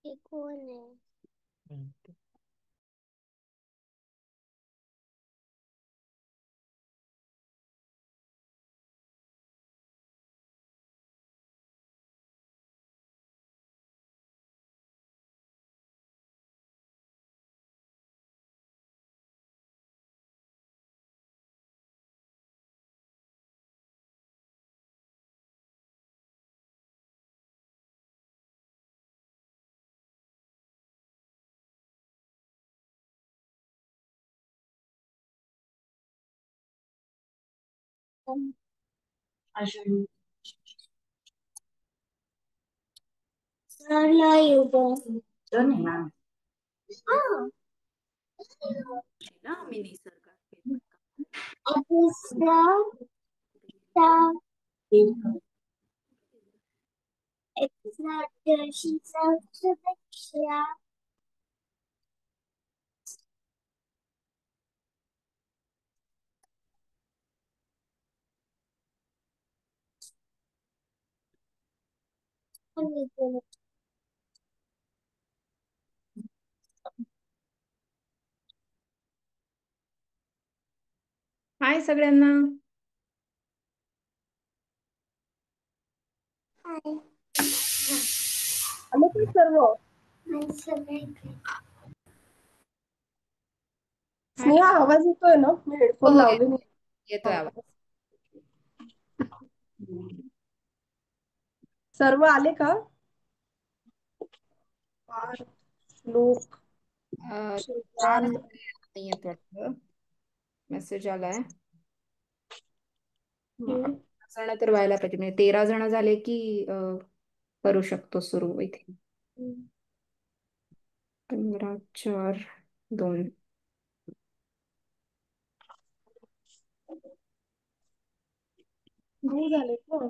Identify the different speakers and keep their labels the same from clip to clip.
Speaker 1: ये कौन है? Sarla Yuga. Ah,
Speaker 2: ना मी निसर्गात
Speaker 1: Atisra Ta. It's not there. She's out to the shop.
Speaker 2: हाय सगळ्यांना.
Speaker 1: Hi.
Speaker 3: आले ते सर्व.
Speaker 1: I'm sorry.
Speaker 3: स्नेहा आवाज येतोय ना? मी हेडफोन
Speaker 2: हो,
Speaker 3: लावले नाही.
Speaker 2: येतोय आवाज.
Speaker 3: सर्व आले का? श्लोक
Speaker 2: चार नाही येत वाटतं. मेसेज आलाय. जण तर व्हायला पाहिजे, म्हणजे 13 जण झाले की करू शकतो सुरू इथे. 15/4/2.
Speaker 3: नाही झाले का?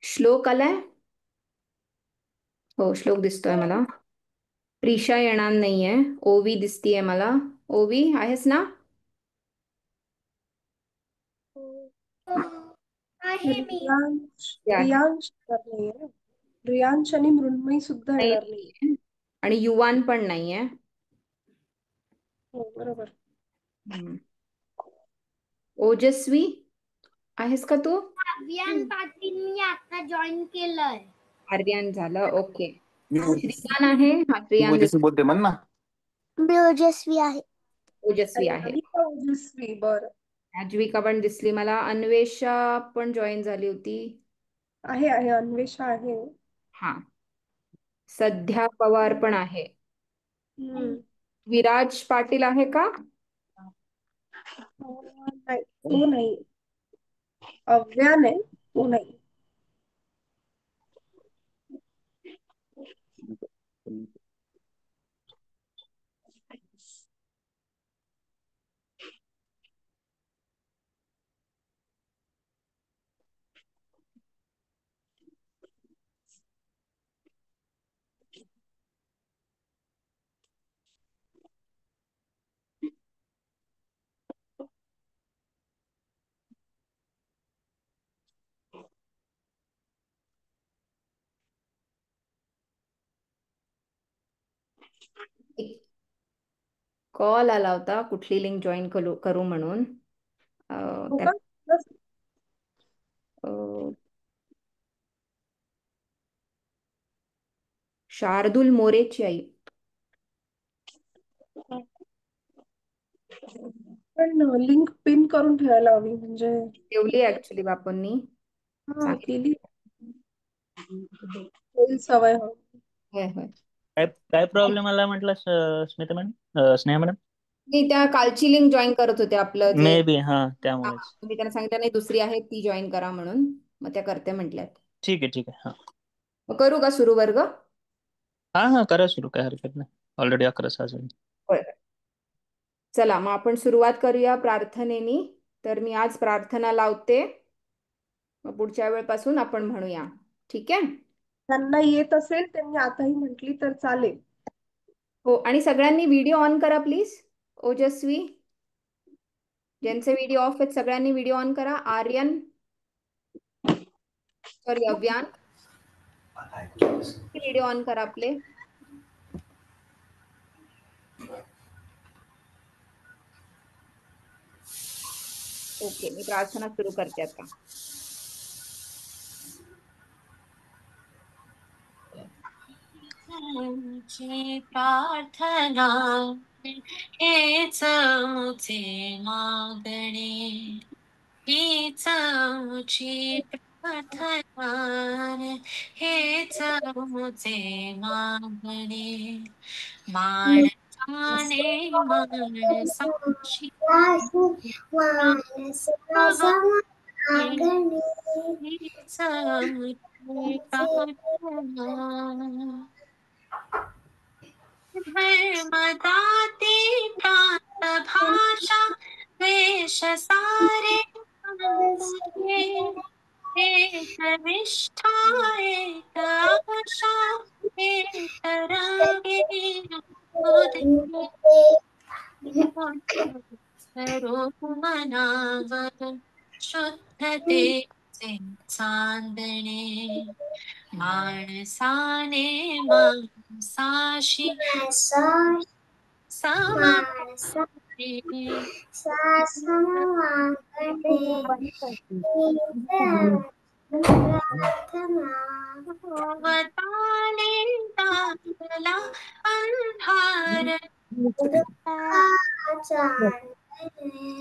Speaker 2: श्लोक आलाय. हो, श्लोक दिसतोय मला. प्रिशा येणार नाहीये. ओवी दिसतीये मला. ओवी आहेस ना?
Speaker 1: आहे मी.
Speaker 3: रियांश येणार नाहीये. रियांश आणि मृण्मयी सुद्धा येणार नाही.
Speaker 2: नाहीये. आणि युवान पण नाहीये.
Speaker 3: हो बरोबर.
Speaker 2: ओजस्वी आहेस का तू?
Speaker 1: अभियान पाटील मी आता जॉईन केलंय.
Speaker 2: आर्यन झालं. ओके. श्रीयान आहे. हा, श्रीयान
Speaker 4: ओजस्वी बोलते म्हण ना.
Speaker 1: मी ओजस्वी आहे.
Speaker 2: ओजस्वी आहे.
Speaker 3: अनिता ओजस्वी बरं.
Speaker 2: आज्विका पण दिसली मला. अन्वेषा पण जॉईन झाली होती.
Speaker 3: आहे अन्वेषा आहे.
Speaker 2: हा, सध्या पवार पण आहे. विराज पाटील आहे का?
Speaker 3: नाही तो नाही. अव्यान आहे तो नाही.
Speaker 2: कॉल आला होता कुठली लिंक जॉईन करू म्हणून.
Speaker 3: हो
Speaker 2: त्यात
Speaker 3: का?
Speaker 2: शार्दूल मोरेची आई.
Speaker 3: पण लिंक पिन करून ठेवायला हवी म्हणजे.
Speaker 2: ठेवली ऍक्च्युली बापूंनी.
Speaker 3: हा केली. होईल सवय हो.
Speaker 2: होय होय.
Speaker 5: काय प्रॉब्लेम आला म्हटलं स्मिता मॅडम, स्नेहा मॅडम?
Speaker 2: मी त्या कालची लिंक जॉईन करत होते आपलं जे.
Speaker 5: मे बी हा त्यामुळेच.
Speaker 2: मी त्यांना सांगितलं नाही दुसरी आहे ती जॉईन करा म्हणून. मग त्या करते म्हटल्यात.
Speaker 5: ठीक आहे हा.
Speaker 2: मग करू का सुरू वर्ग?
Speaker 5: हा करा सुरू, काय हरकत नाही. ऑलरेडी 11 वाजले.
Speaker 2: बरं. चला मग आपण सुरुवात करूया प्रार्थनेनी. तर मी आज प्रार्थना लावते, मग पुढच्या वेळपासून आपण म्हणूया. ठीक आहे?
Speaker 3: त्यांना येत असेल त्यांनी आताही म्हटली तर चालेल.
Speaker 2: हो, आणि सगळ्यांनी व्हिडिओ ऑन करा प्लीज. ओजस्वी, ज्यांचे व्हिडिओ ऑफ आहेत सगळ्यांनी व्हिडिओ ऑन करा. Aryan, sorry Avyan, video on करा आपले. ओके, मी प्रार्थना सुरू करते आता.
Speaker 4: तुमची प्रार्थना हेच मुझे मागणे, हीच मुझी प्रार्थना हेच मुझे मागणे. माणसाने माणसाशी हीच मुझी प्रार्थना. धर्मदाती प्रांत भाषा वेश सारे अंतरे, एक निष्ठा एक आशा एक रंगे उदय. स्वरूप मनावर शुद्धतेचे चांदणे. माणसाने माणसाशी समवाने वताने दाटला अंधार.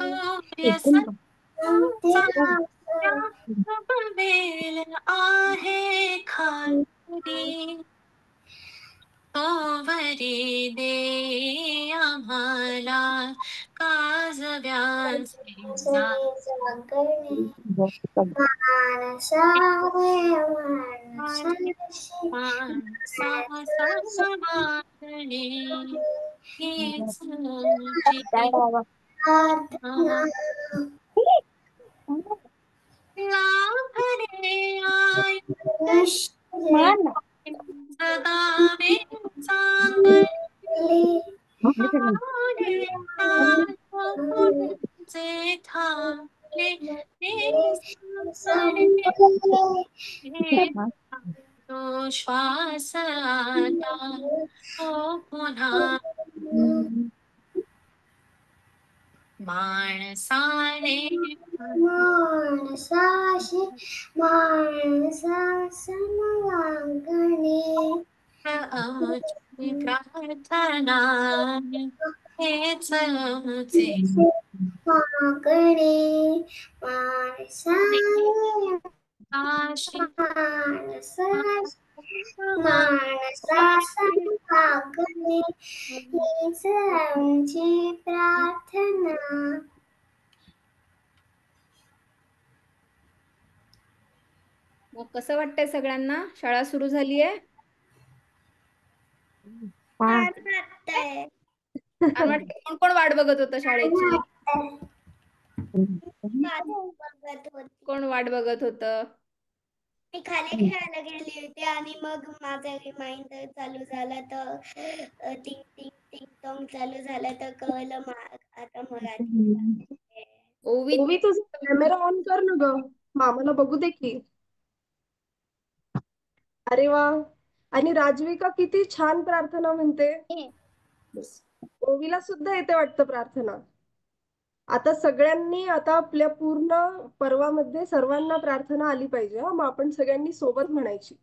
Speaker 4: सूर्य सत्याचा बनेल आहे खात्री. तोवरी दे आम्हाला काजव्यांचे जागणे. माणसा मागणे हीच मुझी लाभले आयुष्य जगावे चांगले. जे थांबले ते संपले. तो श्वास आता तो पुन्हा. माणसाने आमची प्रार्थना हेच मुझे आशी.
Speaker 2: मग कसं वाटतंय सगळ्यांना? शाळा सुरू झाली आहे? छान वाटतंय. कोण कोण वाट बघत होतं शाळेची? कोण वाट बघत होतं?
Speaker 1: मी खाली खेळायला गेली होती आणि मग माझा रिमाइंडर चालू झाला तर टिंग टिंग टिंग टॉंग चालू झाला तर कळलं आता मराठी.
Speaker 2: ओवी
Speaker 3: ओवी तुझा कॅमेरा ऑन कर ना ग, मामाला बघू दे की. अरे वा. आणि राजविका किती छान प्रार्थना म्हणते. ओवीला सुद्धा येते वाटतं प्रार्थना. आता सगळ्यांनी आता आपल्या पूर्ण पर्वामध्ये सर्वांना प्रार्थना आली पाहिजे. मग आपण सगळ्यांनी सोबत म्हणायची.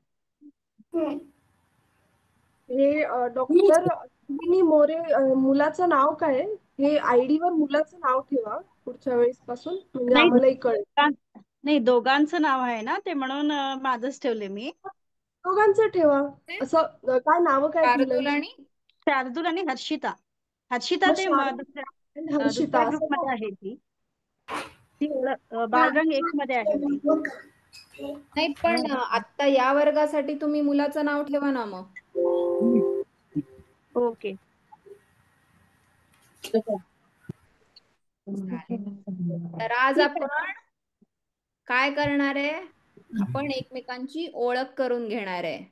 Speaker 3: हे डॉक्टर अश्विनी मोरे मुलाचं नाव काय? हे आयडी वर मुलाचं नाव ठेवा पुढच्या वेळेस पासून, म्हणजे आम्हालाही कळेल.
Speaker 6: नाही, दोघांचं नाव आहे ना ते, म्हणून माझंच ठेवले मी.
Speaker 3: दोघांचं ठेवा. असं काय नाव काय
Speaker 2: शार्दूल
Speaker 3: मुलांची?
Speaker 2: आणि
Speaker 6: शार्दूल आणि हर्षिता. हर्षिता
Speaker 3: मग
Speaker 6: ते
Speaker 3: शार्दूल आणि हर्षिता
Speaker 6: दुसऱ्या
Speaker 3: असं
Speaker 6: ग्रुप मध्ये
Speaker 3: का?
Speaker 6: आहे ती बालरंग 1 मध्ये आहे ती.
Speaker 2: नाही, पण आता या वर्गासाठी तुम्ही मुलाचं नाव ठेवा ना मग.
Speaker 6: ओके.
Speaker 2: तर आज आपण काय करणार आहे? आपण एकमेकांची ओळख करून घेणार आहे.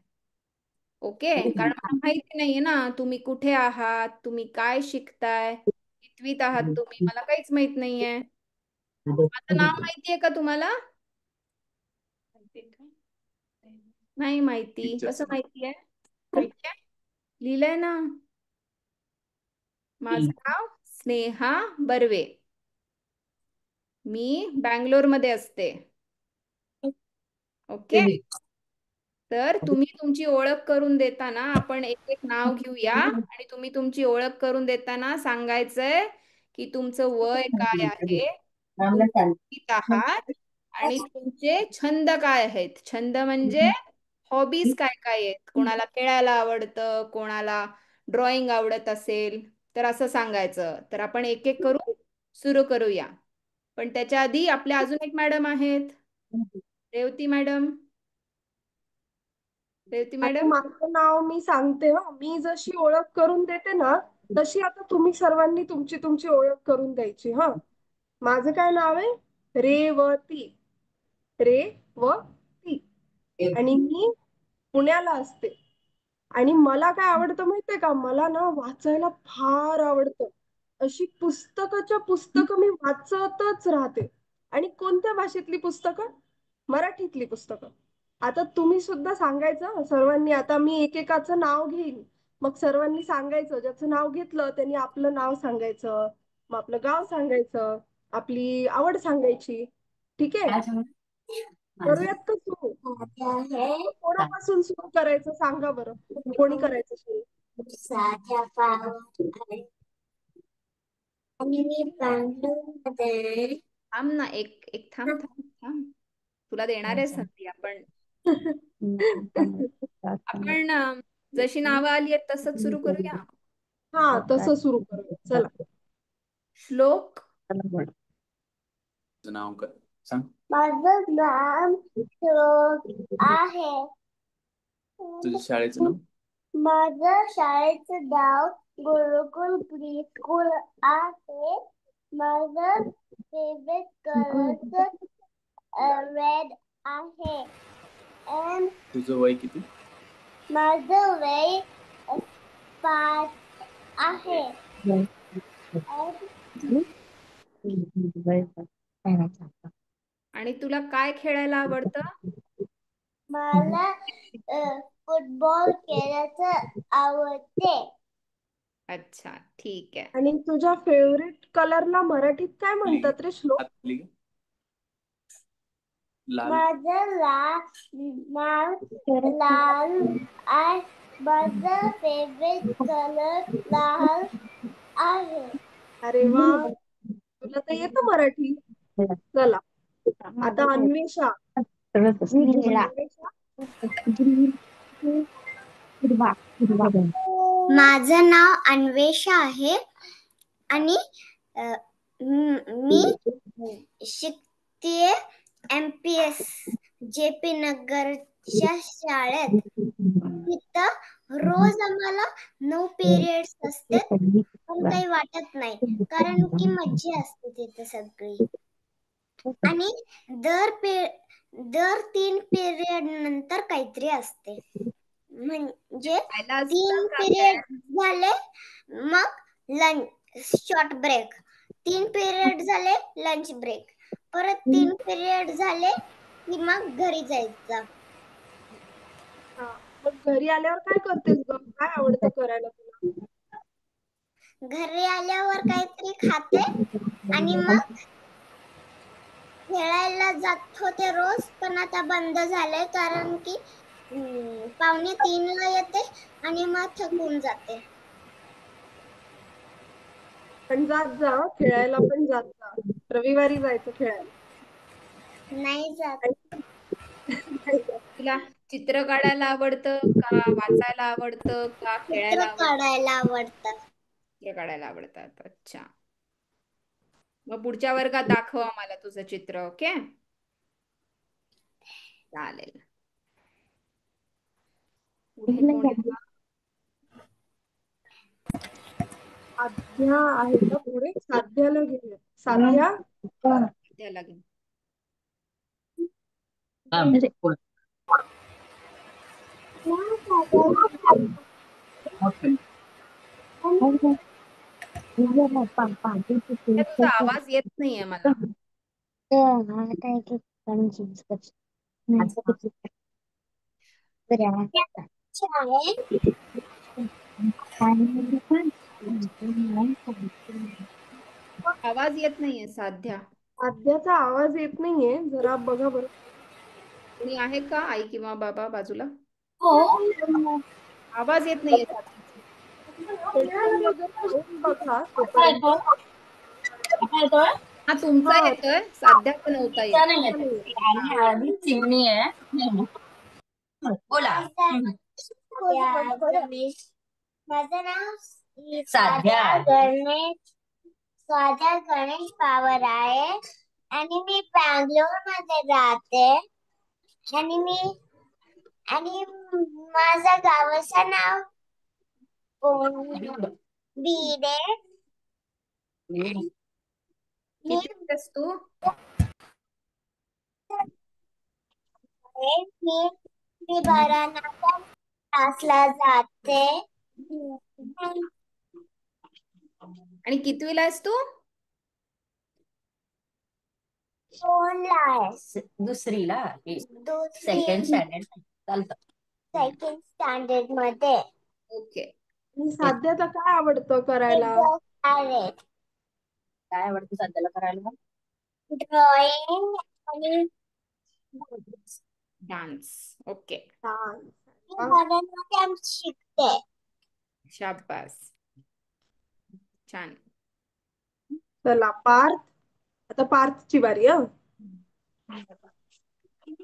Speaker 2: ओके, कारण मला माहिती नाहीये ना तुम्ही कुठे आहात, तुम्ही काय शिकताय, कितवीत आहात तुम्ही, मला काहीच माहित नाहीये. माझं नाव माहितीये का तुम्हाला? नाही माहिती. कसं माहितीये? माहितीये? लिहिलंय ना. माझं नाव स्नेहा बर्वे. मी बँगलोरमध्ये असते. ओके. तर तुम्ही तुमची ओळख करून देताना आपण एक एक नाव घेऊया आणि तुम्ही तुमची ओळख करून देताना सांगायचंय की तुमचं वय काय आहे, तुम्ही किती आहात आणि तुमचे छंद काय आहेत. छंद म्हणजे हॉबीज काय काय आहेत. कोणाला खेळायला आवडतं, कोणाला ड्रॉइंग आवडत असेल तर असं सांगायचं. तर आपण एक एक करून सुरू करूया. पण त्याच्या आधी आपल्या अजून एक मॅडम आहेत, रेवती मॅडम. रेवती
Speaker 3: आता
Speaker 2: मॅडम.
Speaker 3: माझं नाव मी सांगते हा. मी जशी ओळख करून देते ना तशी आता तुम्ही सर्वांनी तुमची तुमची ओळख करून द्यायची हा. माझं काय नाव आहे? रेवती. रेवती. आणि मी पुण्याला असते. आणि मला काय आवडतं माहितीये का? मला ना वाचायला फार आवडतं. अशी पुस्तकं मी वाचतच राहते. आणि कोणत्या भाषेतली पुस्तकं? मराठीतली पुस्तकं. आता तुम्ही सुद्धा सांगायचं सर्वांनी. आता मी एकेकाचं नाव घेईन. मग सर्वांनी सांगायचं. ज्याचं नाव घेतलं त्यांनी आपलं नाव सांगायचं. मग आपलं गाव सांगायचं. आपली आवड सांगायची. ठीक आहे? करूयात का सुरू? कोणापासून सुरू करायचं सांगा बरं. कोणी करायचं सुरू?
Speaker 1: साध्या पाव आणि मी बँगलोरमध्ये
Speaker 2: थांब ना, एक एक थांब थांब थांब. तुला देणार आहे संधी. आपण आपण जशी नावं आली आहेत तसंच सुरू करूया.
Speaker 3: हा तसं सुरू करूया. चला.
Speaker 2: श्लोक.
Speaker 5: तुझं नाव काय सांग.
Speaker 1: माझं नाव श्लोक आहे.
Speaker 5: तुझ्या शाळेचं नाव.
Speaker 1: माझं शाळेचं नाव गुरुकुल प्री स्कूल आहे. माझं फेवरेट कलर रेड आहे. And
Speaker 5: तुझं वय किती?
Speaker 1: माझं वय 5 आहे.
Speaker 2: आणि तुला काय खेळायला आवडतं?
Speaker 1: मला फुटबॉल खेळायचं आवडते.
Speaker 2: अच्छा, ठीक आहे.
Speaker 3: आणि तुझ्या फेवरेट कलरला मराठीत काय म्हणतात रे श्लोक?
Speaker 5: लाल.
Speaker 1: माझं नाव लाल आहे. माझं फेवरेट कलर लाल आहे.
Speaker 3: अरे वा, तुला तर येतं मराठी. चला आता अन्वेषा.
Speaker 1: माझं नाव अन्वेषा आहे आणि मी शिकते MPS JP नगरच्या शाळेत. तिथं रोज आम्हाला 9 पिरियड्स असते. पण काही वाटत नाही कारण की मज्जा असते तिथे सगळी. आणि दर 3 पिरियड नंतर काहीतरी असते. म्हणजे 3 पिरियड झाले मग लंच शॉर्ट ब्रेक. 3 पिरियड झाले लंच ब्रेक. परत 3 पिरियड झाले की मग घरी जायचं.
Speaker 3: मग घरी आल्यावर काय करतेस ग? काय आवडतं करायला तुला?
Speaker 1: घरी आल्यावर काहीतरी खाते आणि मग खेळायला जात होते रोज. पण आता बंद झालंय कारण की 2:45 येते आणि मग थकून जाते.
Speaker 3: पण जात जा खेळायला, पण जात जा. रविवारी जायचं खेळायला.
Speaker 1: नाही जात.
Speaker 2: तुला चित्र काढायला आवडतं का, वाचायला आवडतं का, खेळायला
Speaker 1: चित्र
Speaker 2: आवडतं?
Speaker 1: काढायला आवडतं.
Speaker 2: चित्र काढायला आवडतात. अच्छा, मग पुढच्या वर्गात दाखव आम्हाला तुझं चित्र. ओके, चालेल. पुढे कोण येतं?
Speaker 3: साध्या आहे का पुढे? साध्याला घेऊया. साध्या.
Speaker 2: त्याला घे. तुझा आवाज येत नाहीये मला. आवाज येत नाहीये साध्या.
Speaker 3: साध्याचा आवाज येत नाहीये, जरा बघा बरं.
Speaker 2: कोणी आहे का आई किंवा बाबा बाजूला?
Speaker 1: हो.
Speaker 2: आवाज येत नाहीये साध्याचा.
Speaker 3: हेडफोन वगैरे लावून बघा तोपर्यंत.
Speaker 2: हा तुमचा
Speaker 3: हा
Speaker 2: येतोय, साध्याचा नव्हता येत.
Speaker 4: आणि चिमणी आहे. बोला.
Speaker 1: माझं नाव
Speaker 4: साध्या.
Speaker 1: साध्या गणेश पवार आहे आणि मी बँगलोर मध्ये राहते आणि माझ्या गावाचं नाव बीड आहे.
Speaker 2: किती आहेस तू?
Speaker 1: मी 12वीच्या क्लासला जाते.
Speaker 2: आणि कितवीला आहेस तू?
Speaker 1: 2ला आहे.
Speaker 4: दुसरीला.
Speaker 1: दुसरी
Speaker 4: सेकंड स्टँडर्ड चालतं.
Speaker 1: सेकंड स्टँडर्ड मध्ये.
Speaker 2: ओके.
Speaker 3: आणि साध्याचा काय आवडतं करायला?
Speaker 4: काय आवडतं सध्याला करायला?
Speaker 1: ड्रॉइंग आणि
Speaker 2: डान्स. ओके.
Speaker 3: छान.
Speaker 1: भरतनाट्यम शिकते.
Speaker 2: शाबास. छान.
Speaker 3: चला पार्थ, आता पार्थची बारी.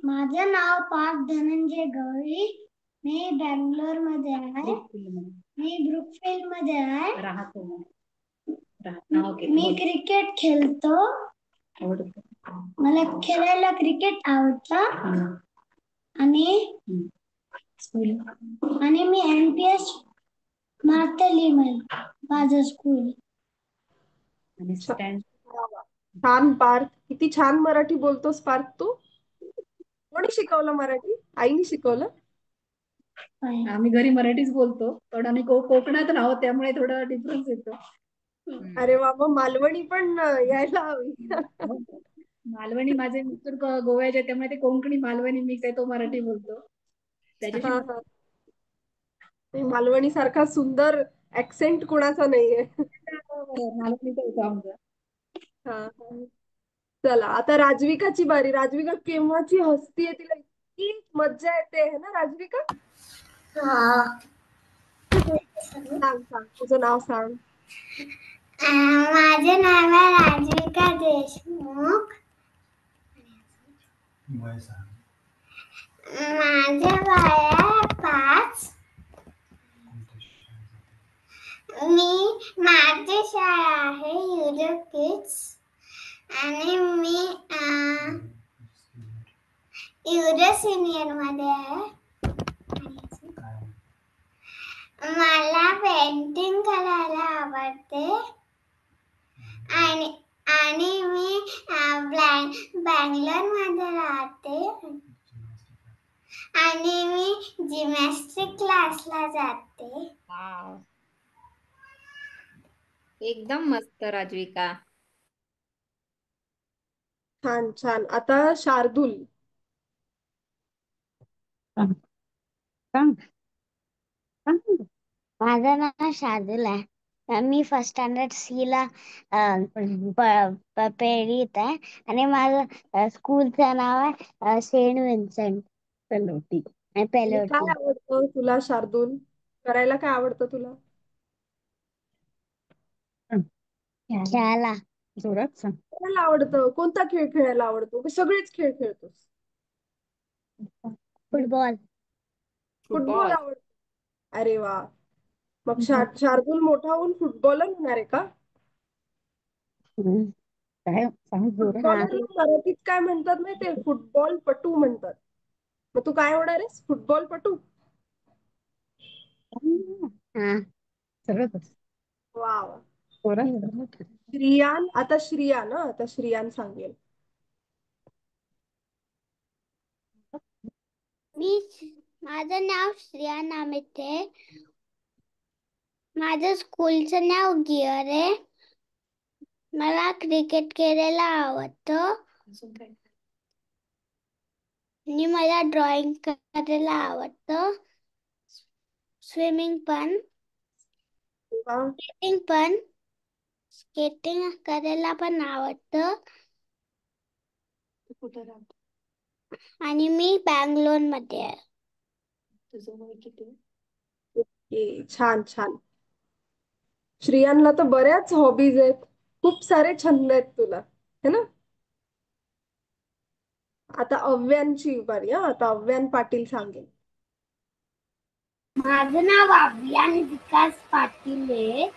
Speaker 1: माझं नाव पार्थ धनंजय गवळी. मी बँगलोर मध्ये आहे. मी ब्रुकफिल्ड मध्ये आहे.
Speaker 4: राहतो.
Speaker 1: मी क्रिकेट खेळतो. मला खेळायला क्रिकेट आवडतं. आणि मी NPS मारतली माझं स्कूल.
Speaker 3: छान पार्थ, किती छान मराठी बोलतोस पार्थ तू. कोणी शिकवलं मराठी? आईने शिकवलं?
Speaker 7: आम्ही घरी मराठीच बोलतो, पण आम्ही कोकणात राहतो त्यामुळे थोडा डिफरन्स येतो.
Speaker 3: अरे वा, मग मालवणी पण यायला हवी.
Speaker 7: मालवणी माझे मिस्टर गोव्याचे, त्यामुळे ते कोकणी मालवणी मिक्स आहे, तो मराठी बोलतो त्याच्याशी.
Speaker 3: मालवणी सारखा सुंदर ऍक्सेंट कुणाचा नाहीये.
Speaker 7: मालवणीचा होतो आमचा.
Speaker 3: चला आता राजविकाची बारी. राजविका केव्हाची हसतीये, तिला इतकी मज्जा येते है ना राजविका. सांग सांग, तुझं नाव सांग.
Speaker 1: माझे नाव आहे राजविका देशमुख. माझे वय आहे 5. माझी शाळा आहे युजर किड्स आणि मी युजर सिनियर मध्ये आहे. मला पेंटिंग करायला आवडते आणि मी बँगलोर मध्ये राहते आणि मी जिमॅस्टिक क्लासला जाते.
Speaker 2: एकदम मस्त राजविका.
Speaker 3: छान छान. आता शार्दूल.
Speaker 1: माझं नाव शार्दूल आहे. मी फर्स्ट स्टँडर्ड C ला पेरीत आहे आणि माझं स्कूलचं नाव आहे सेंट विन्सेंट पेलोटी.
Speaker 3: काय आवडतं तुला शार्दूल? करायला काय आवडतं तुला?
Speaker 1: खेळायला.
Speaker 3: खेळायला आवडतं. कोणता खेळ खेळायला आवडतो? की सगळेच खेळ खेळतोस?
Speaker 1: फुटबॉल.
Speaker 3: फुटबॉल आवडतो. अरे वा, मग शार्दूल मोठा होऊन फुटबॉलर होणार आहे का? फुटबॉलर मराठीत काय म्हणतात माहितीये? फुटबॉल पटू म्हणतात. मग तू काय होणार आहेस? फुटबॉल पटू. वा वा. श्रियान, आता श्रियान सांगेल.
Speaker 1: माझं नाव श्रिया नामित आहे. माझं स्कूलचं नाव गिअर आहे. मला क्रिकेट खेळायला आवडतं. आणि मला ड्रॉइंग करायला आवडतं, स्विमिंग पण, स्केटिंग करायला पण आवडतं.
Speaker 3: कुठे राहतो?
Speaker 1: आणि मी बँगलोर मध्ये आहे.
Speaker 3: तुझं वय किती? छान छान. श्रियांला तर बऱ्याच हॉबीज आहेत, खूप सारे छंद आहेत तुला, है ना? आता अव्यांची बारी. आता अव्यान पाटील सांगेल.
Speaker 1: माझं नाव अव्यान विकास पाटील आहे.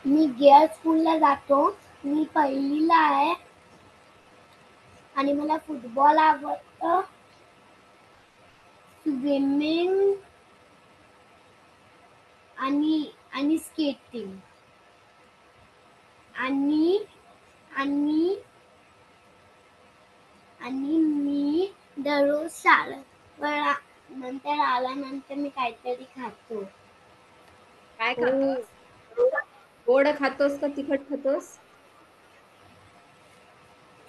Speaker 1: मी गेअर स्कूलला जातो. मी पहिलीला आहे आणि मला फुटबॉल आवडतं, स्विमिंग आणि स्केटिंग आणि आणि आणि मी दररोज शाळेत नंतर आल्यानंतर मी काहीतरी खातो.
Speaker 2: काय खातोस? गोड खातोस का तिखट खातोस?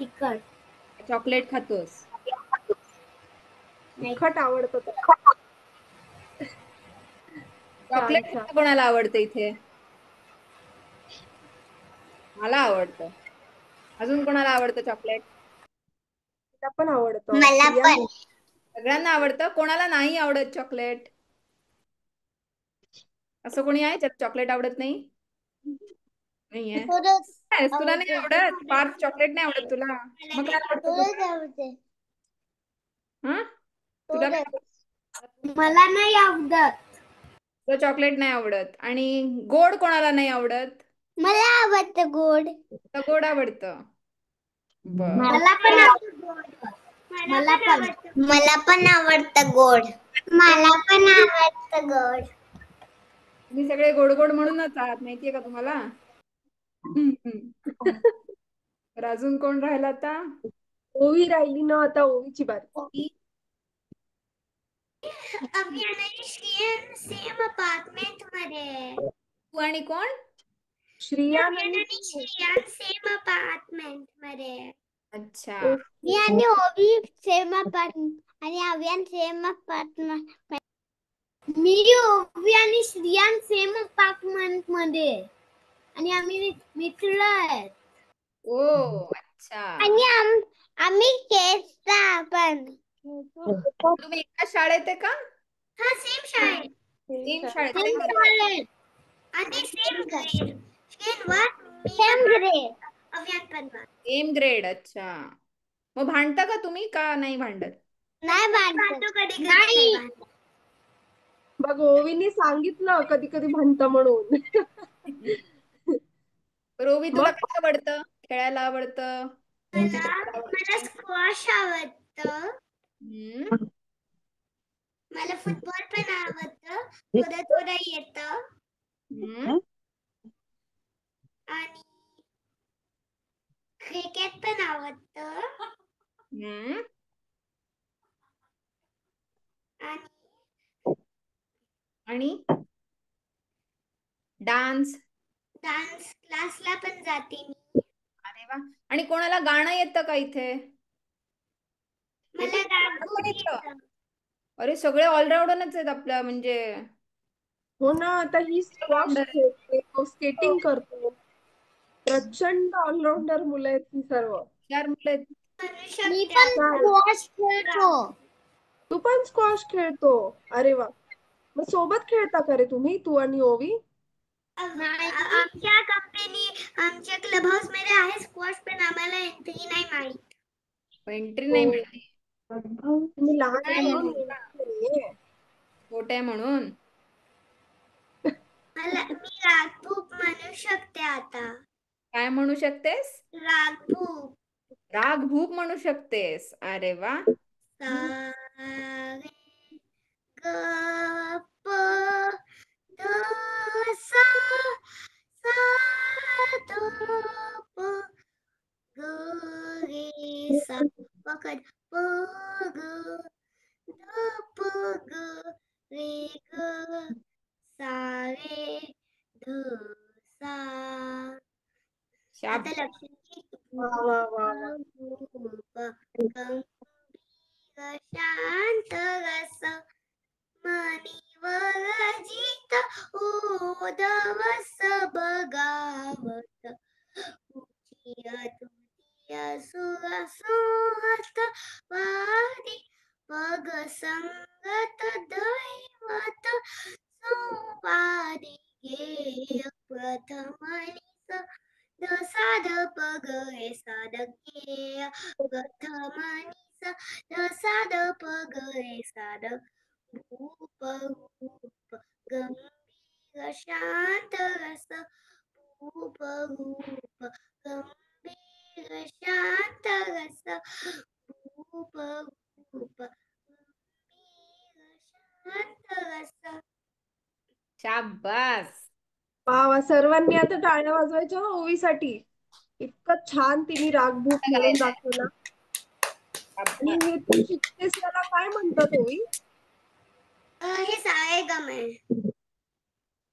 Speaker 1: तिखट.
Speaker 2: चॉकलेट खातोस?
Speaker 3: तिखट आवडतं.
Speaker 2: चॉकलेट कोणाला आवडतं इथे? मला आवडतं. अजून कोणाला आवडतं चॉकलेट?
Speaker 3: तिला पण आवडतं.
Speaker 1: मला पण.
Speaker 2: सगळ्यांना आवडतं. कोणाला नाही आवडत चॉकलेट? असं कोणी आहे ज्याला चॉकलेट आवडत नाही? नाहीये. तुला नाही आवडत? फार चॉकलेट नाही आवडत तुला? मग काय आवडतं तुला? हा? तुला
Speaker 1: मला नाही आवडत.
Speaker 2: तुला चॉकलेट नाही आवडत. आणि गोड कोणाला नाही आवडत?
Speaker 1: मला आवडतं गोड.
Speaker 2: तुला गोड आवडतं. बर.
Speaker 1: मला पण आवडतं. मला पण आवडतं गोड. मला पण आवडतं गोड.
Speaker 2: तुम्ही सगळे गोड गोड म्हणूनच आहात, माहितीये का तुम्हाला? तर अजून कोण राहिला आता?
Speaker 3: ओवी राहिली ना. आता ओवीची बारी.
Speaker 1: सेम अपार्टमेंट मध्ये.
Speaker 2: तू आणि कोण?
Speaker 3: श्रियान
Speaker 1: सेम अपार्टमेंट मध्ये.
Speaker 2: अच्छा.
Speaker 1: मी आणि ओवी सेम अपार्टमेंट आणि अव्यान सेम अपार्टमेंट. मी ओवी आणि श्रियान सेम अपार्टमेंट मध्ये आणि आम्ही मित्र आहेत.
Speaker 2: ओ अच्छा.
Speaker 1: आणि आम्ही केसला पण.
Speaker 2: तुम्ही एका शाळेत आहे का?
Speaker 1: हा सेम शाळेत.
Speaker 2: सेम शाळेत.
Speaker 1: सेम शाळेत आणि same grade. Same grade. Avyaan पण.
Speaker 2: Same grade. अच्छा. मग भांडता का तुम्ही का नाही भांडत?
Speaker 1: नाही भांडत. नाही.
Speaker 3: बघ ओवीने सांगितलं कधी कधी भांडतं म्हणून.
Speaker 2: रोवी तुला काय आवडतं? खेळायला आवडतं?
Speaker 1: मला स्क्वॉश आवडतं. मला फुटबॉल पण आवडतं. थोडं थोडं येतं. आणि क्रिकेट पण आवडतं.
Speaker 2: आणि डान्स
Speaker 1: क्लासला पण जाते मी.
Speaker 2: अरे वा. आणि कोणाला गाणं येतं का इथे?
Speaker 1: मला गाणं येतं.
Speaker 2: अरे सगळे ऑलराऊंडरच आहेत आपल्या म्हणजे.
Speaker 3: हो ना. आता ही स्क्वॉश खेळते, तो स्केटिंग करतो. प्रचंड ऑलराऊंडर मुलं आहेत ही सर्व.
Speaker 2: 4 मुलं आहेत.
Speaker 1: मी पण स्क्वॉश खेळतो.
Speaker 3: तू पण स्क्वॉश खेळतो? अरे वा. मग सोबत खेळता का रे तुम्ही, तू आणि ओवी?
Speaker 1: आमच्या कंपनी आमच्या क्लब हाऊस मध्ये आहे स्क्वॉश, पण आम्हाला एंट्री नाही माहित.
Speaker 2: एंट्री नाही मिळाली.
Speaker 3: तुम्ही लहान आहे म्हणून.
Speaker 2: मोठे म्हणून.
Speaker 1: मी रागभूक म्हणू शकते आता.
Speaker 2: काय म्हणू शकतेस?
Speaker 1: रागभूक.
Speaker 2: रागभूक म्हणू शकतेस. अरे वा.
Speaker 1: आता लक्ष पग संगत दैवत संवादी गेय प्रथमनिस साध पग हे साध गेय प्रथमनिस साध पग हे साध भूप भूप गंभीर शांत रस भूप भूप गंभीर शांत रस भूप भूप गंभीर शांत रस.
Speaker 2: शाबास.
Speaker 3: वा, सर्वांनी आता टाळ्या वाजवायच्या हो ओवीसाठी. इतकं छान तिने रागभूक म्हणून दाखवला. आणि हे तू शिकतेस त्याला काय म्हणतात ओवी?
Speaker 1: हे सारेगम आहे.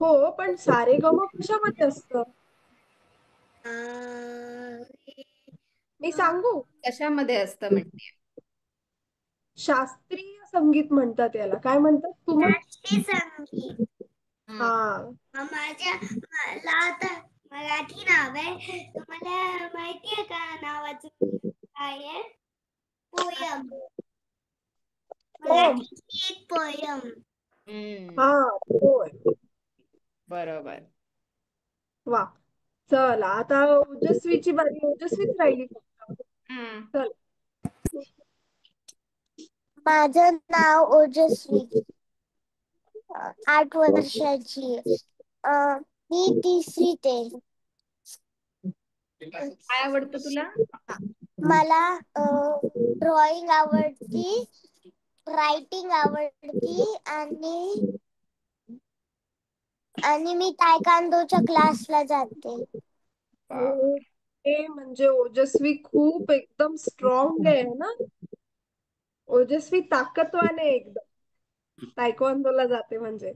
Speaker 3: हो, पण सारेगम कशामध्ये असतं? मी सांगू?
Speaker 2: कशामध्ये असतं म्हणते?
Speaker 3: शास्त्रीय संगीत म्हणतात याला. काय म्हणतात तुम्हाला?
Speaker 1: शास्त्रीय संगीत.
Speaker 3: हा.
Speaker 1: मला आता मराठी नाव आहे. तुम्हाला माहितीये का नावाचं काय आहे? पोयम. मराठीची एक पोयम.
Speaker 3: हा, होय.
Speaker 2: बरोबर.
Speaker 3: वा, चला आता ओजस्वीची बारी. ओजस्वीच राहिली फक्त. चल.
Speaker 1: माझं नाव ओजस्वी, 8 वर्षाची. मी तिसरीत आहे.
Speaker 2: काय आवडतं तुला?
Speaker 1: मला ड्रॉइंग आवडती, रायटिंग आवडती आणि मी तायकांदोच्या क्लासला जाते.
Speaker 3: म्हणजे ओजस्वी खूप एकदम स्ट्रॉंग आहे ना. ओजस्वी ताकदवान आहे एकदम. तायक्वांदोला जाते म्हणजे.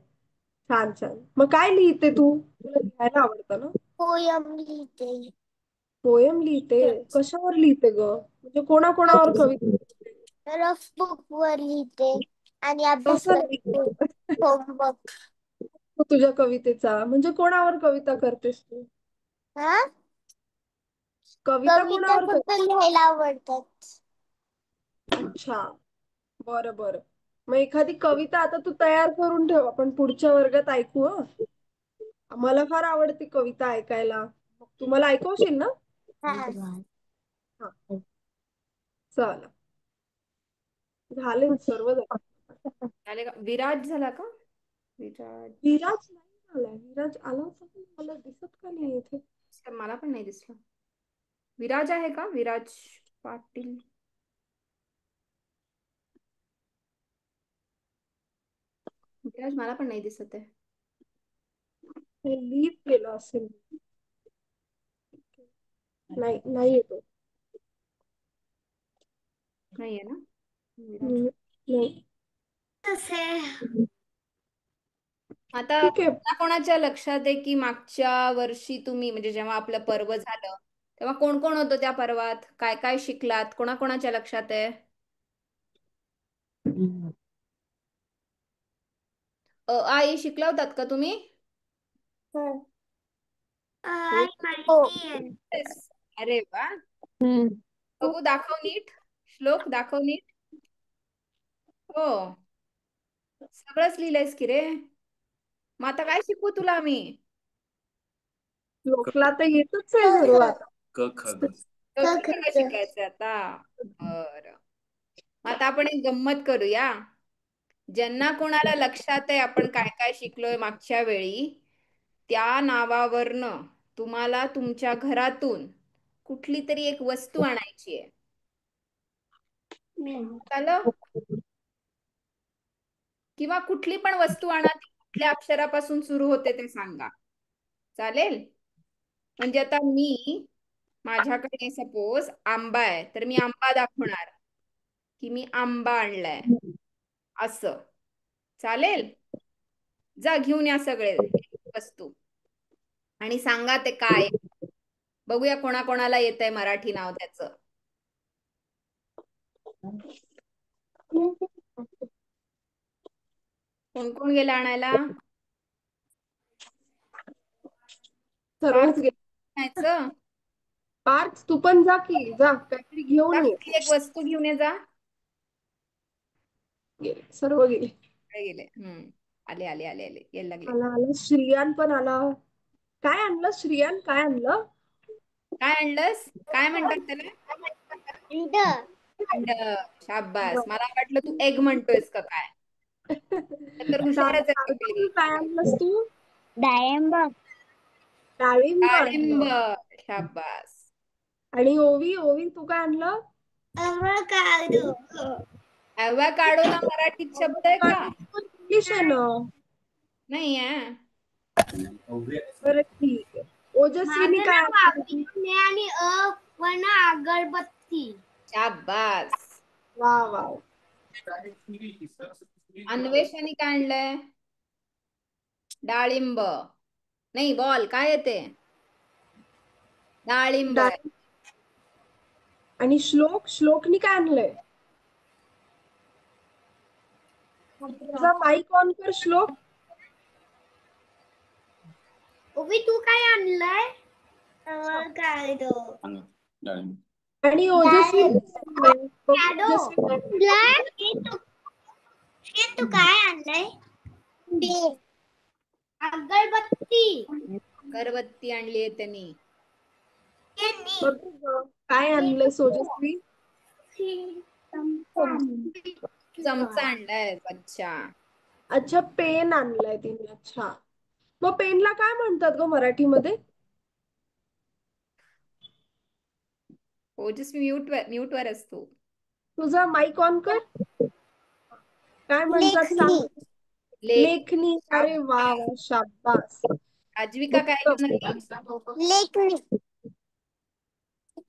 Speaker 3: छान छान. मग काय लिहिते तू? तुला लिहायला आवडतं ना?
Speaker 1: पोयम लिहिते.
Speaker 3: पोयम लिहिते? कशावर लिहिते ग? म्हणजे कोणाकोणावर कविता?
Speaker 1: रफ बुक वर लिहिते आणि अभ्यास
Speaker 3: तसं
Speaker 1: करते.
Speaker 3: नाही.
Speaker 1: होमवर्क.
Speaker 3: तुझ्या कवितेचा म्हणजे कोणावर कविता करतेस तू? कविता
Speaker 1: कविता
Speaker 3: कोणावर
Speaker 1: फक्त लिहायला आवडतात.
Speaker 3: अच्छा, बरं बरं. मग एखादी कविता आता तू तयार करून ठेव, आपण पुढच्या वर्गात ऐकू. मला फार आवडते कविता ऐकायला. तुम्हाला ऐकवशील ना? चला, झाले सर्व.
Speaker 2: झाले का? विराज झाला का? विराज
Speaker 3: नाही झालाय. विराज आला होता पण मला दिसत का नाही इथे?
Speaker 2: मला पण नाही दिसलं. विराज आहे का? विराज पाटील. विराज मला पण नाही दिसत आहे.
Speaker 3: लीव केलं असेल. नाही येतो.
Speaker 2: नाहीये ना विराज.
Speaker 3: नाही.
Speaker 2: आता
Speaker 3: ठीक आहे.
Speaker 2: कोणाच्या लक्षात आहे की मागच्या वर्षी तुम्ही म्हणजे जेव्हा आपलं पर्व झालं तेव्हा कोण कोण होतं त्या पर्वात? काय काय शिकलात? कोणाकोणाच्या लक्षात आहे? आई शिकला होतात का तुम्ही? अरे वा. बघू, दाखव नीट. श्लोक दाखव नीट. हो, सगळंच लिहिलंयस की रे. मग आता काय शिकवू तुला आम्ही?
Speaker 3: श्लोकला तर येतच आहे सर्व आता.
Speaker 2: शिकायचं आता. बरं, आता आपण एक गंमत करूया. ज्यांना कोणाला लक्षात आहे आपण काय काय शिकलोय मागच्या वेळी, त्या नावावरनं तुम्हाला तुमच्या घरातून कुठली तरी एक वस्तू आणायची आहे. चालं? किंवा कुठली पण वस्तू आणा, ती कुठल्या अक्षरापासून सुरू होते ते सांगा. चालेल? म्हणजे आता माझ्याकडे सपोज आंबा आहे, तर मी आंबा दाखवणार की मी आंबा आणलाय असं. चालेल? जा घेऊन या सगळे वस्तू आणि सांगा ते काय. बघूया कोणाकोणाला येतंय मराठी नाव त्याचं. कोण कोण गेलं आणायला?
Speaker 3: सर्वच
Speaker 2: आणायचं?
Speaker 3: पार्थ तू पण जा की. जा काहीतरी घेऊन ये.
Speaker 2: एक वस्तू घेऊन ये जा.
Speaker 3: सर्व गेले.
Speaker 2: गेले. आले आले आले आले यायला लागले.
Speaker 3: आला श्रियान पण आला. काय आणलं श्रियान? काय आणलं?
Speaker 2: काय आणलंस? काय म्हणतात त्याला? अंड. शाबास. मला वाटलं तू एग म्हणतोयस का काय. तर हुशारच आहे आपली.
Speaker 3: काय आणलंस तू?
Speaker 1: डाळिंब.
Speaker 3: डाळिंब.
Speaker 2: डाळिंब. शाबास.
Speaker 3: आणि ओवी तू काय आणलं?
Speaker 2: ॲव्होकाडोला मराठीत शब्द आहे का?
Speaker 3: इंग्लिश आहे ना.
Speaker 2: नाही आहे.
Speaker 3: बरं ठीक आहे. ओजस्वीनी काय आणलं?
Speaker 1: आणि अगरबत्ती.
Speaker 2: शाबास.
Speaker 3: वा वा.
Speaker 2: अन्वेषाने काय आणलंय? डाळिंब. नाही बॉल काय येते? डाळिंब.
Speaker 3: आणि श्लोकनी काय आणलंय? तुझा माईक ऑन कर श्लोक.
Speaker 1: ओवी तू काय आणलंय? काय
Speaker 3: आणि ओजस्वी
Speaker 1: तू काय आणलंय? अगरबत्ती.
Speaker 2: अगरबत्ती आणली आहे त्यांनी.
Speaker 3: काय आणलंय ओजस्वी?
Speaker 2: चमचा आणलाय.
Speaker 3: अच्छा पेन आणलाय तिने. अच्छा मग पेनला काय म्हणतात ग मराठीमध्ये?
Speaker 2: ओजस्वी म्यूट वर असतो.
Speaker 3: तुझा माईक ऑन कर. काय म्हणतात सांग. लेखनी. अरे वा वा शाबास.
Speaker 2: आजीविका काय घेऊन आली?
Speaker 1: लेखनी.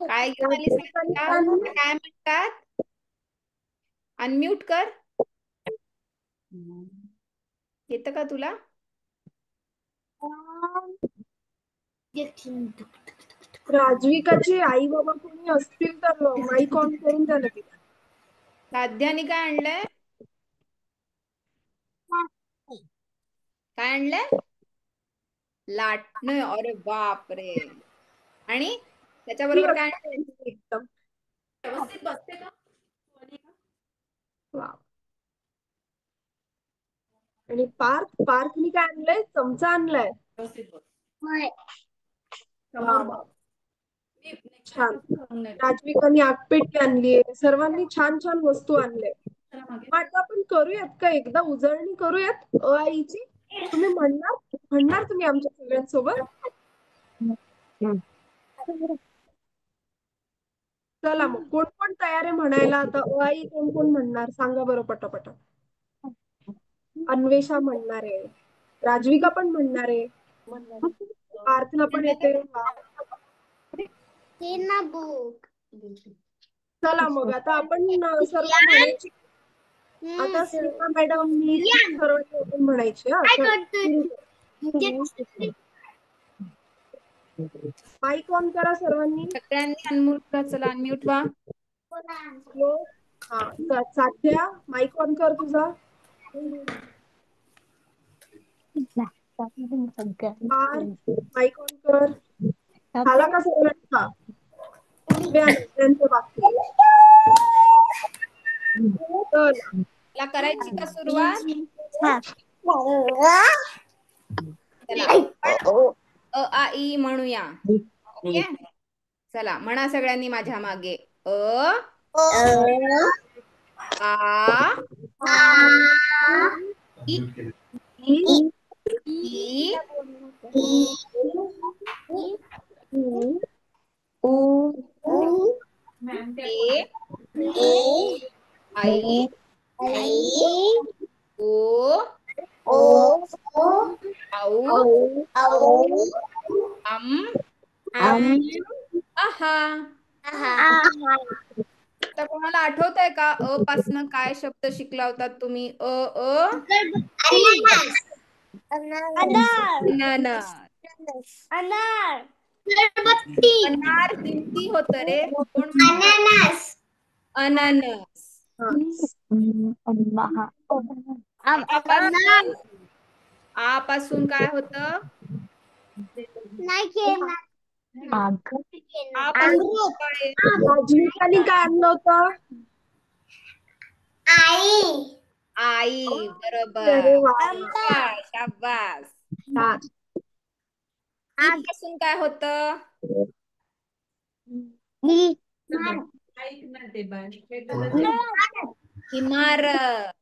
Speaker 2: काय घेऊन आली? काय म्हणतात? अनम्यूट कर. येतं का तुला?
Speaker 3: राजविकाची आई बाबा कोणी असतील तर माईक ऑन करून द्या लगेच.
Speaker 2: साध्याने काय आणलंय? काय आणलंय? लाटणं. अरे बापरे. आणि त्याच्याबरोबर काय आणलंय?
Speaker 3: एकदम
Speaker 7: बसते का?
Speaker 3: आणि पार्थनी काय आणलंय? चमचा आणलाय. छान. राजविकाने आगपेटी आणलीये. सर्वांनी छान छान वस्तू आणल्या. आता आपण करूयात का एकदा उजळणी करूयात अ आईची? तुम्ही म्हणणार तुम्ही आमच्या सगळ्यांसोबत? चला मग कोण कोण तयार आहे म्हणायला आता अ आई? कोण कोण म्हणणार सांगा बरं पटापट. अन्वेषा म्हणणार आहे. राजविका पण म्हणणार आहे. पार्थला पण येते. चला मग आता आपण सर्व म्हणायची. आता सीमा मॅडम मी सर्व म्हणायची. माईक ऑन करा सर्वांनी.
Speaker 2: सगळ्यांनी अनम्यूट करा. चला अनम्यूट व्हा.
Speaker 3: साध्या माईक ऑन कर तुझा. माईक ऑन कर. झाला का सगळ्यांचा? बाकी
Speaker 2: मला करायची का सुरुवात? चला अ आ ई म्हणूया. ओके चला म्हणा सगळ्यांनी माझ्या मागे. अ आ इ ए आई ओ औ आहा. आता कोणाला आठवतंय का अ पासन काय शब्द शिकला होता तुम्ही? अनार हिंदी होत रे. अननस. आ पासून काय होत?
Speaker 3: राजविकाने काय आणलं होतं?
Speaker 1: आई.
Speaker 2: आई.
Speaker 3: अरे
Speaker 2: बरोबर.
Speaker 3: वा.
Speaker 2: शाबास, शाबास.
Speaker 3: छान.
Speaker 2: ई पासून काय होतं? इमारत.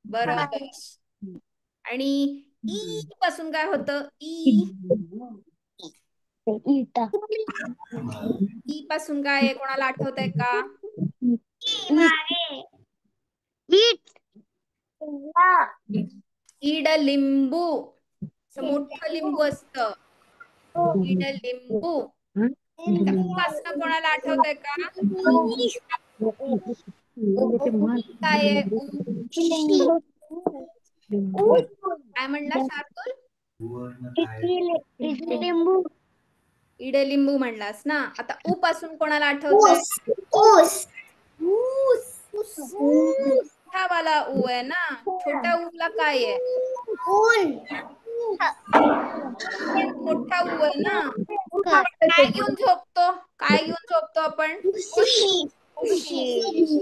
Speaker 2: बरोबर. आणि ई पासून काय होतं? ई. ई पासून काय आहे? कोणाला आठवतंय का? इड लिंबू. मोठं लिंबू असतं. इड लिंबू. पासून कोणाला आठवतंय का? काय आहे? काय म्हणला शार्दूल? इडलिंबू म्हणलास ना. आता ऊ पासून कोणाला आठवतंय? मोठा वाला ऊ आहे ना. छोट्या ऊला काय आहे? मोठा ऊ आहे ना. काय घेऊन झोपतो? काय घेऊन झोपतो आपण?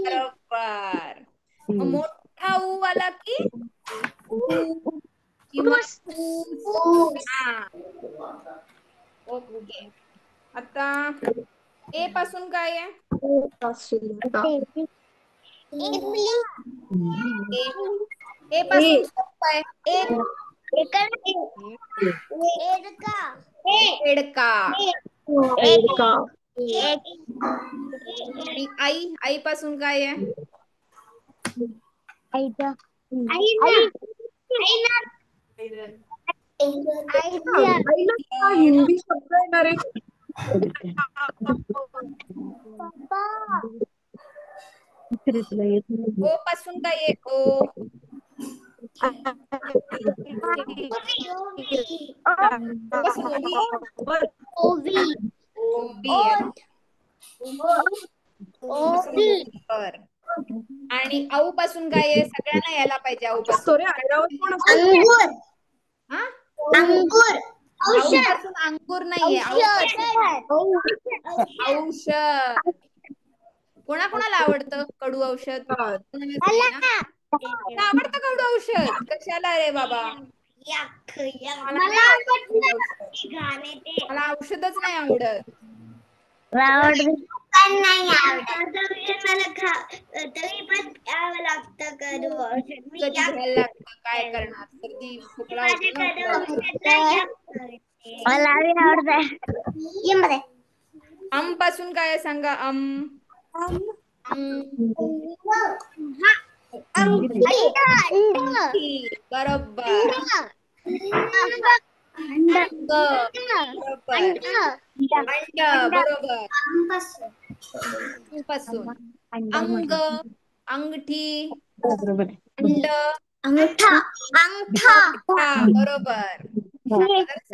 Speaker 2: बरोबर. मग मोठा ऊ आला की किंवा ओके. आता ए पासून काय आहे? ए पासून काय? बेडका. आणि आई पासून काय आहे?
Speaker 3: हिंदी शब्द आहे ना रे.
Speaker 2: ओ पासून काय आहे? ओ. आणि आऊ पासून काय आहे? सगळ्यांना यायला पाहिजे आऊ पासून. अंगूर नाहीये. औषध. कोणाकोणाला आवडतं कडू औषध? आवडतं कडू औषध? कशाला रे बाबा? मला औषधच नाही आवडत. काय करणार? सर्दी खोकला आम पासून काय सांगा? बरोबर. बरोबर. पासून अंग, अंगठी, अंड, अंगठा. बरोबर.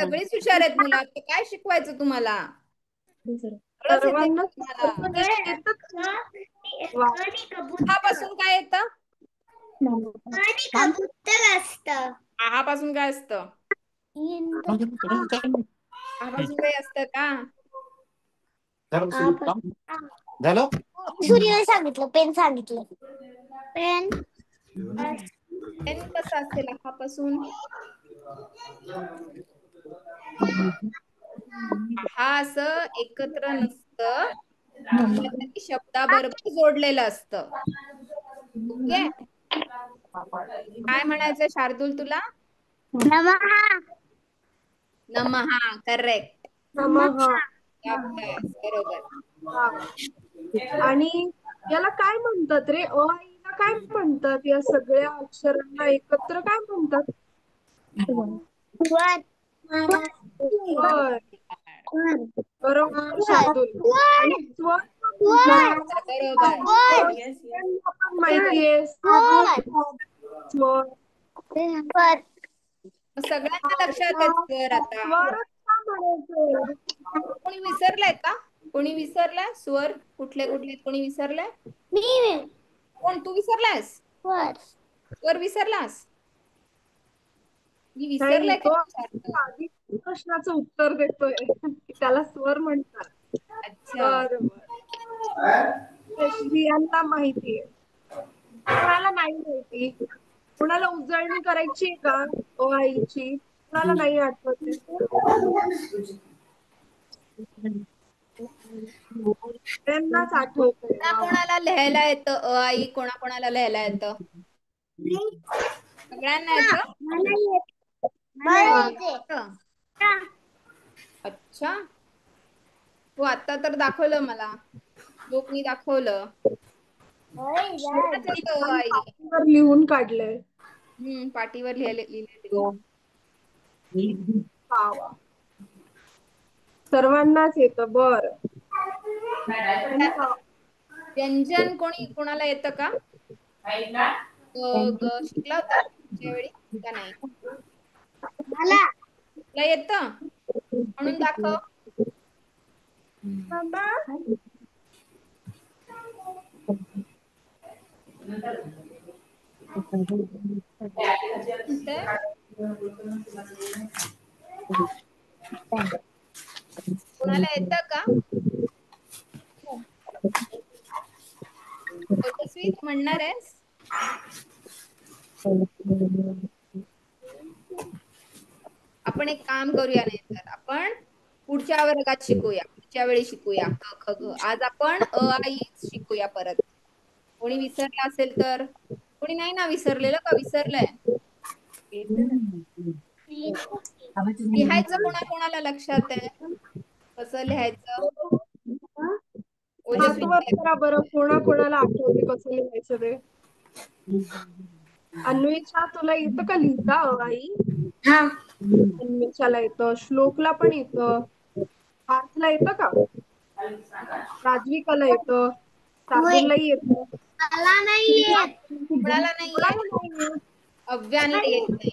Speaker 2: सगळीच हुशार आहेत मुलं. काय शिकवायचं तुम्हाला? हा पासून काय येतं? हा पासून काय असतं? हा पासून काय असतं का?
Speaker 1: झालं? सूर्य सांगितलं, पेन सांगितलं. पेन
Speaker 2: कसं असेल हा पासून? हा असं एकत्र नसतं. शब्दाबरोबर जोडलेलं असतं. ओके. काय म्हणायचं शार्दूल तुला? नमहा. करेक्ट. बरोबर.
Speaker 3: आणि याला काय म्हणतात रे? अला काय म्हणतात? या सगळ्या अक्षरांना एकत्र काय म्हणतात? बरोबर शार्दूल. आणि स्वर माहितीये स्वर.
Speaker 2: सगळ्यांना लक्षात आहे स्वर आता. कोणी विसरलाय का? कोणी विसरलाय स्वर? कुठले कुठले कोणी विसरलाय? कोण? तू विसरलास? स्वर विसरलास? मी विसरलाय का?
Speaker 3: प्रश्नाचं उत्तर देतोय. त्याला स्वर म्हणतात.
Speaker 2: अच्छा.
Speaker 3: स्त्रियांना माहितीये. कोणाला नाही माहिती? कुणाला उजळणी करायची का ओ आईची? कुणाला नाही आठवत आहे? त्यांनाच आठवतंय.
Speaker 2: कोणाला लिहायला येतं आई? कोणाला लिहायला येतं? सगळ्यांना येतं? अच्छा, तू आता तर दाखवलं मला, लोकनी दाखवलं. येतं आई.
Speaker 3: पाटीवर लिहून काढलंय.
Speaker 2: पाटीवर लिहिले.
Speaker 3: सर्वांनाच येतं. बर,
Speaker 2: व्यंजन कोणाला येतं का? शिकला होता त्यावेळी का नाही? तुला येतं म्हणून दाखव. कोणाला येतं का? ओजस्वी, तू म्हणणार आहेस? आपण एक काम करूया, नाही तर आपण पुढच्या वर्गात शिकूया, पुढच्या वेळी शिकूया क ख ग. आज आपण अ आई शिकूया परत. कोणी विसरलं असेल तर? कोणी नाही ना विसरलेलं? का विसरलंय? लिहायचं कोणाला लक्षात आहे? कसं लिहायचं?
Speaker 3: करा बरं, कोणाला आठवते कसं लिहायचं ते? अन्वेषा, तुला येतं का लिहिता आई? अन्वेषाला येतं, श्लोकला पण येतं, पार्थला येतं का? राजविकाला येतं, शार्दूललाही येतं.
Speaker 2: कोणाला नाहीये? अव्यांना येत नाही.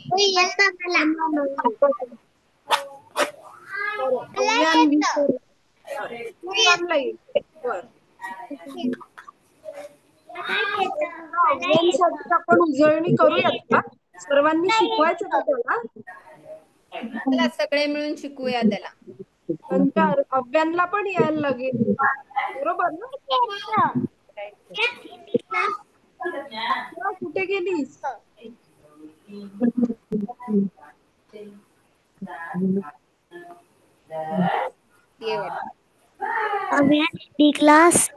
Speaker 3: आपण उजळणी करूयात का? सर्वांनी शिकवायचं का त्याला?
Speaker 2: चला सगळे मिळून शिकूया त्याला.
Speaker 3: नंतर अव्यांना पण यायला लागेल, बरोबर ना? कुठे गेलीस?
Speaker 1: क्लास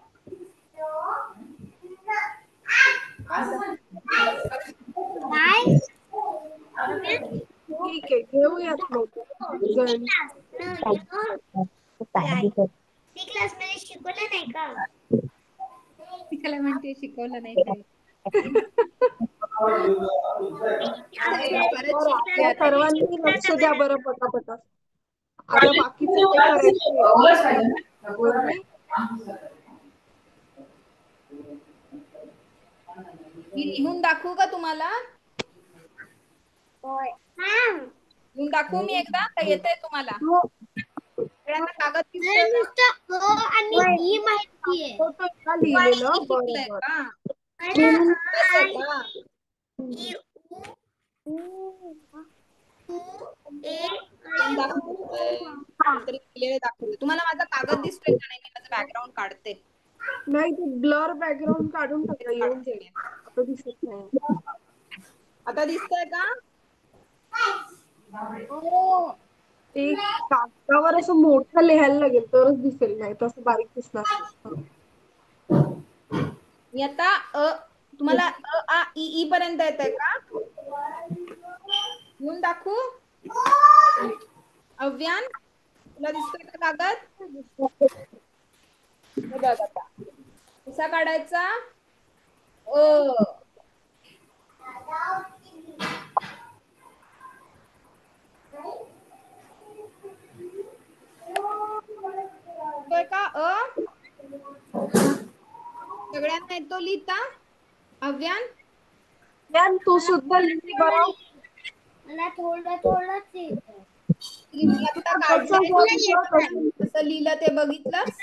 Speaker 3: ठीक आहे, घेऊयात मग उजळणी.
Speaker 1: क्लास मध्ये शिकवलं नाही का?
Speaker 2: तिला म्हणते शिकवलं नाही ते.
Speaker 3: सर्वांनी लक्ष द्या बरं पटापटा. आता बाकीचं काय करायचं?
Speaker 2: मी लिहून दाखवू का तुम्हाला? लिहून दाखवू मी एकदा? का येतंय तुम्हाला? सगळ्यांना कागद दिसतोय का?
Speaker 3: लिहिलेलं
Speaker 2: शिकलंय
Speaker 3: बरोबर.
Speaker 2: का? दाखवते तुम्हाला. माझा कागद दिसतोय का नाही? मी माझं बॅकग्राऊंड काढते.
Speaker 3: नाही, ते ब्लर बॅकग्राऊंड काढून टाका, येऊन जाईल. आता दिसत नाही.
Speaker 2: आता दिसतंय का?
Speaker 3: ते कागदावर असं मोठं लिहायला लागेल तरच दिसेल, नाही तसं बारीक दिसणार नाही.
Speaker 2: मी आता तुम्हाला अ आ इ ई पर्यंत येत आहे का? लिहून दाखवू? अव्यान, तुला दिसतोय का कागद? बघ आता कसा काढायचा? का सगळ्यांना येतो लिहिता? अव्यान,
Speaker 3: तू सुद्धा लिही बरं.
Speaker 1: मला थोडंच येतं.
Speaker 2: आता काढलंय कसं लिहिलं ते बघितलंस?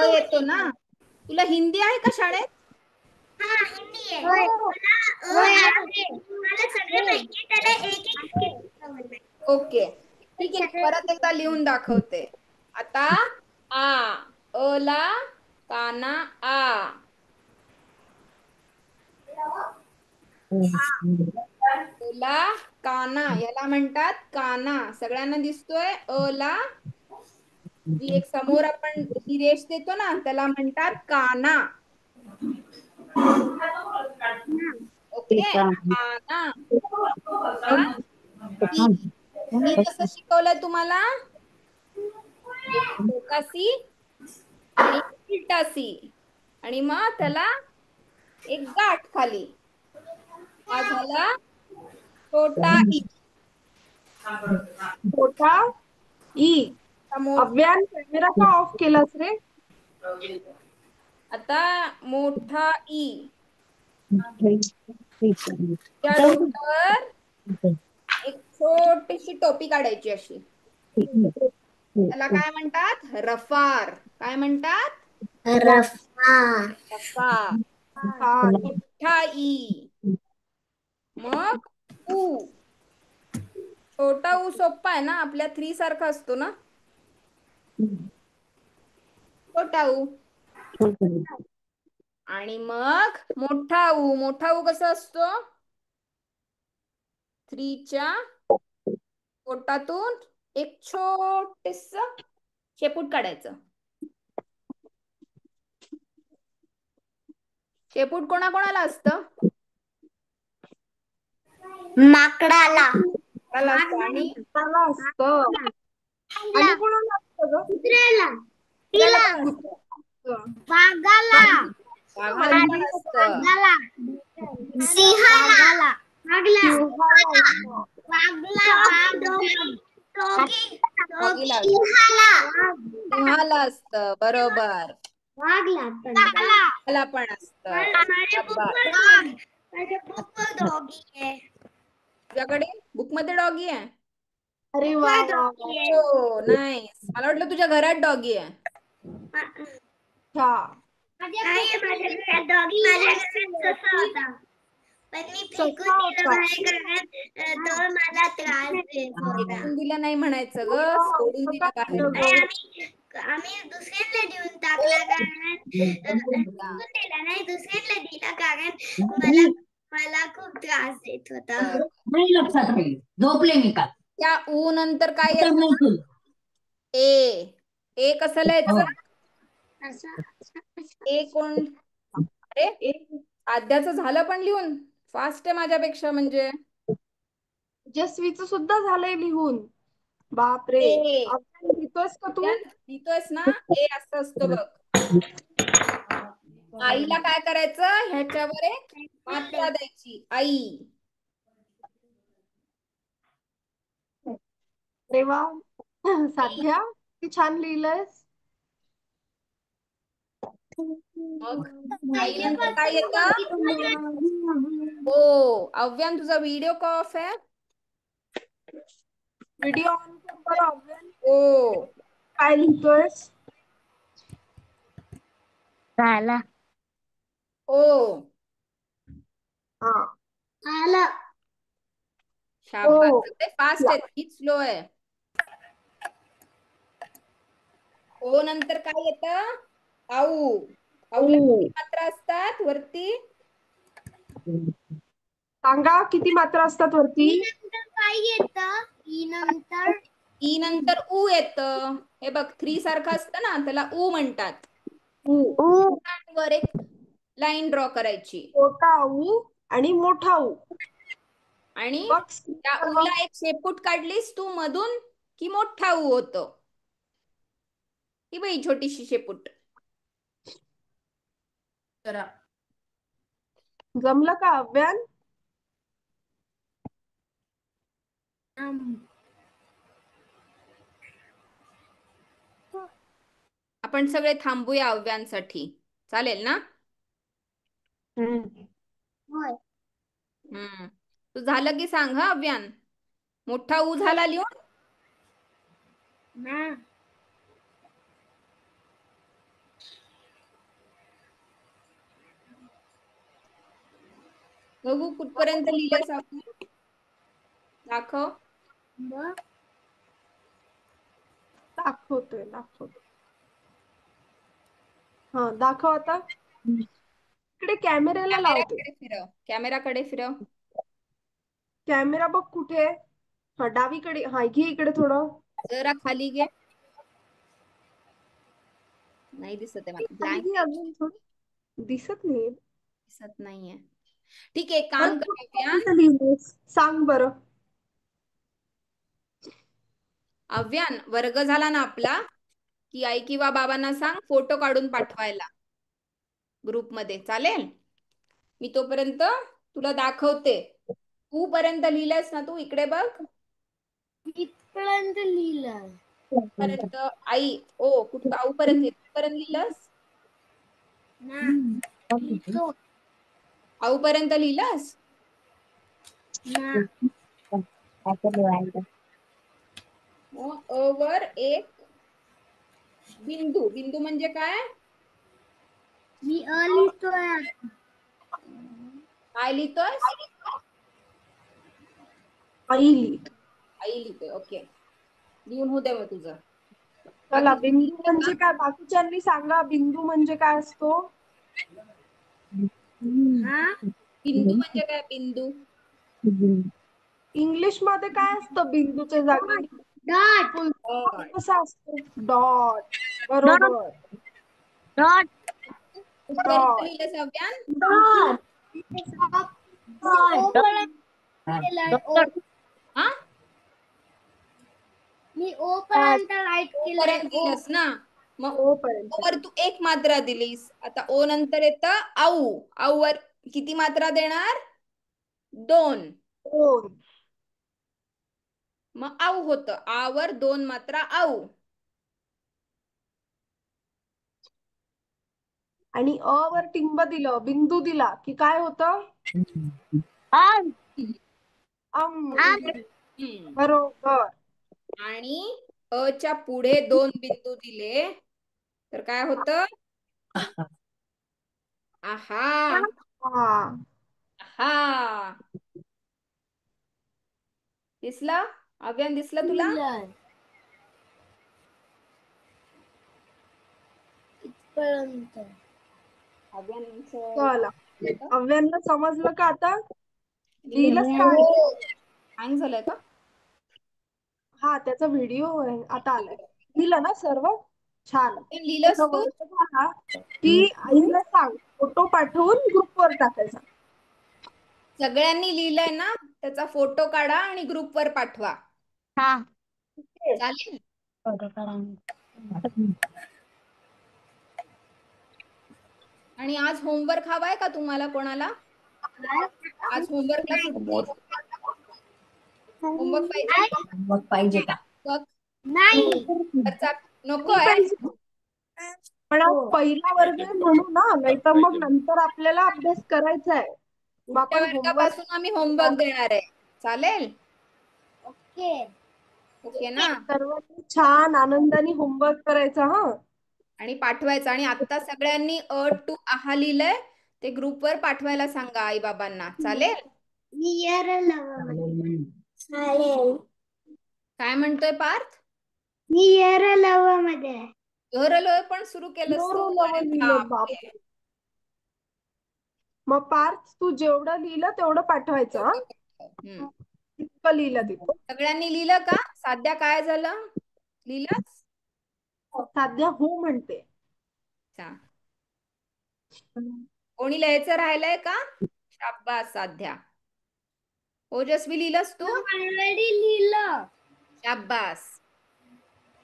Speaker 2: येतो ना? तुला हिंदी आहे का शाळेत? ओके, ठीक आहे. परत एकदा लिहून दाखवते. आता अ ला काना आ. ओला काना याला म्हणतात काना. सगळ्यांना दिसतोय अला, जी एक समोर आपण ही रेष देतो ना त्याला म्हणतात काना. ओके, काना. मी कसं शिकवलंय तुम्हाला? एक छोटा सी आणि उलटा सी, आणि मग त्याला एक गाठ खाली. हा झाला छोटा ई.
Speaker 3: छोटा ई. अव्यान कॅमेरा का ऑफ केलास रे?
Speaker 2: आता मोठा ई. त्या डोक्यावर एक छोटीशी टोपी काढायची अशी. त्याला काय म्हणतात? रफार. काय म्हणतात?
Speaker 1: रफार.
Speaker 2: रफार.
Speaker 3: हा.
Speaker 2: मोठा ई. मग ऊ. छोटा ऊ सोप्पा आहे ना, आपल्या 3 सारखा असतो ना. छोटा ऊ. आणि मग मोठा ऊ. मोठा ऊ कसा असतो? 3च्या पोटातून एक छोटेस शेपूट काढायचं. शेपूट कोणाकोणाला असतं?
Speaker 1: माकडाला.
Speaker 2: आणि
Speaker 3: त्याला असतं. आणि कोणाला असतं ग?
Speaker 1: कुत्र्याला.
Speaker 2: त्याला पण असतं.
Speaker 1: वाघाला.
Speaker 2: वाघाला पण असतं.
Speaker 1: सिंहाला.
Speaker 2: डॉगीला सिंहाला असतं. बरोबर. वाघाला पण असतं. तुझ्याकडे बुक मध्ये डॉगी आहे?
Speaker 3: अरे वा वा.
Speaker 2: हो, नाईस. मला वाटलं तुझ्या घरात डॉगी आहे.
Speaker 1: पण मी फेकून दिलं बाहेर कारण तो मला त्रास देत होता.
Speaker 2: फेकून दिलं नाही म्हणायचं ग, सोडून दिलं बाहेर.
Speaker 1: आम्ही दुसऱ्यांना देऊन टाकला कारण दिला नाही, दुसऱ्यांना दिला कारण मला खूप त्रास देत होता.
Speaker 4: नाही लक्षात राहील. झोपले मी का?
Speaker 2: त्या ऊ नंतर काय येतं? ए. ए कसं लिहायचं? ए कोण? अरे आद्याचं झालं पण लिहून. फास्ट आहे माझ्यापेक्षा म्हणजे.
Speaker 3: यशस्वीचं सुद्धा झालंय लिहून. बापरे.
Speaker 2: ए.
Speaker 3: लिहितोयस का तू?
Speaker 2: लिहितोयस ना? ए असं असतं बघ. आईला काय करायचं? ह्याच्यावर एक मात्रा द्यायची. आई.
Speaker 3: अरे वा. साध्या किती छान लिहिलंयस.
Speaker 2: मग आईनंतर काय येतं? हो, अव्यान तुझा व्हिडिओ का ऑफ आहे?
Speaker 3: व्हिडिओ ऑन कर बरं अव्यान.
Speaker 2: हो.
Speaker 3: काय लिहितोयस?
Speaker 1: झाला.
Speaker 2: ओ.
Speaker 3: हा.
Speaker 1: आला.
Speaker 2: शाबास. ते फास्ट आहे, हीच स्लो आहे. ओ नंतर काय येतं? आऊ. आऊला किती मात्रा असतात वरती?
Speaker 3: सांगा किती मात्रा असतात वरती?
Speaker 1: काय येतं? ई नंतर
Speaker 2: ई नंतर ऊ येतं. हे बघ 3 सारखं असतं ना, त्याला ऊ म्हणतात. वर एक लाईन ड्रॉ करायची.
Speaker 3: छोटा ऊ आणि मोठा ऊ.
Speaker 2: आणि त्या ऊला एक शेपूट काढलीस तू मधून की मोठा ऊ होतो. ही बाई छोटीशी शेपूट.
Speaker 3: जमलं का अव्यान?
Speaker 2: आपण सगळे थांबूया अव्यांसाठी. चालेल ना? तू झालं की सांग हा अव्यान. मोठा ऊ झाला लिहून? बघू कुठपर्यंत लिहिलंयस आपण. दाखव.
Speaker 3: दाखवतोय. हा दाखव आता. इकडे कॅमेऱ्याला लावते.
Speaker 2: कॅमेराकडे फिरव, कॅमेराकडे फिरव.
Speaker 3: कॅमेरा बघ कुठे आहे. हा डावीकडे. हा घे इकडे थोडं.
Speaker 2: जरा खाली घे. नाही दिसत आहे मला,
Speaker 3: खाली
Speaker 2: ब्लँक
Speaker 3: घे अजून थोडं. दिसत नाही.
Speaker 2: दिसत नाहीये. ठीक आहे, काम
Speaker 3: बरं,
Speaker 2: करूया.
Speaker 3: कुठं लिहिलंयस? सांग बरं.
Speaker 2: अव्यान, वर्ग झाला ना आपला, की आई किंवा बाबांना सांग फोटो काढून पाठवायला ग्रुपमध्ये. चालेल? मी तोपर्यंत तुला दाखवते. तू पर्यंत लिहिलंयस ना तू? इकडे बघ.
Speaker 1: इथपर्यंत लिहिलं.
Speaker 2: पर्यंत आई ओ कुठं आऊ पर्यंत लिहिलंस? आऊ पर्यंत लिहिलंस? अ वर एक बिंदू. बिंदू म्हणजे काय?
Speaker 1: मी लिहितोय.
Speaker 2: काय लिहितोयस?
Speaker 3: आई लिही.
Speaker 2: आई लिहितोय. ओके, लिहून होऊ दे मग तुझं.
Speaker 3: चला, बिंदू म्हणजे काय? बाकीच्यांनी सांगा, बिंदू म्हणजे काय असतो?
Speaker 2: बिंदू म्हणजे काय? बिंदू
Speaker 3: इंग्लिश मध्ये काय असतं बिंदूच्या जागी?
Speaker 1: डॉट.
Speaker 3: कसा असतो? डॉट. बरोबर.
Speaker 1: डॉट.
Speaker 2: पर्यंत
Speaker 3: डॉट.
Speaker 2: लिहिलंस अव्यान?
Speaker 1: डॉट.
Speaker 2: हा,
Speaker 1: मी ओ पर्यंत राईट केलंय.
Speaker 2: पर्यंत लिहिलंस ना? मग
Speaker 3: ओ पर्यंत.
Speaker 2: वर तू एक मात्रा दिलीस. आता ओ नंतर येतं आऊ. आऊ वर किती मात्रा देणार? 2.
Speaker 3: दोन.
Speaker 2: मग आऊ होतं. आ वर 2 मात्रा आऊ.
Speaker 3: आणि अ वर टिंब दिलं, बिंदू दिला की काय होतं? बरोबर.
Speaker 2: आणि अ च्या पुढे 2 बिंदू दिले तर काय होतं? आहा.
Speaker 3: हा.
Speaker 2: आहा. दिसलं अव्यान? दिसलं तुला?
Speaker 1: इथपर्यंत.
Speaker 3: चला, अव्यांना समजलं का आता? लिहिलंस का?
Speaker 2: हँग झालंय का?
Speaker 3: हा, त्याचा व्हिडिओ आता आलाय. लिहिलं ना सर्व? छान.
Speaker 2: लिहिलंस
Speaker 3: त्याचा
Speaker 2: तू?
Speaker 3: वर्ग झाला की आईला सांग फोटो पाठवून ग्रुपवर टाकायचा.
Speaker 2: सगळ्यांनी लिहिलंय ना? त्याचा फोटो काढा आणि ग्रुपवर पाठवा.
Speaker 1: हा.
Speaker 2: चालेल? आणि आज होमवर्क हवाय का तुम्हाला कोणाला? आज होमवर्कला सुट्टी. होमवर्क पाहिजे?
Speaker 4: मग पाहिजे का?
Speaker 1: नाही.
Speaker 2: नको आहे?
Speaker 3: पण आज पहिला वर्ग आहे म्हणून ना, नाही तर मग नंतर आपल्याला अभ्यास करायचा आहे. मग
Speaker 2: पुढच्या
Speaker 3: आपण होमवर्क
Speaker 2: वर्गापासून आम्ही होमवर्क देणार आहे. चालेल?
Speaker 1: ओके.
Speaker 2: ओके ना?
Speaker 3: सर्वांनी छान आनंदाने होमवर्क करायचा. हा,
Speaker 2: आणि पाठवायचं. आणि आता सगळ्यांनी अ टू आहा लिहिलंय ते ग्रुपवर पाठवायला सांगा आई बाबांना. चालेल?
Speaker 1: चालेल.
Speaker 2: काय म्हणतोय पार्थ?
Speaker 1: मध्ये.
Speaker 2: घरलोय पण सुरू केलंस तू? अरे
Speaker 3: लिहिलं
Speaker 2: बापरे.
Speaker 3: बाप. मग पार्थ, तू जेवढं लिहिलं तेवढं पाठवायचं. हा,
Speaker 2: हम्म.
Speaker 3: इतकं लिहिलं तिथं.
Speaker 2: सगळ्यांनी लिहिलं का? साध्या काय झालं? लिहिलंच?
Speaker 3: साध्या हो म्हणते.
Speaker 2: कोणी लिहायचं राहिलंय का? शाब्बास साध्या. ओजस्वी लिहिलंस तू?
Speaker 1: ऑलरेडी लिहिलं.
Speaker 2: शाब्बास.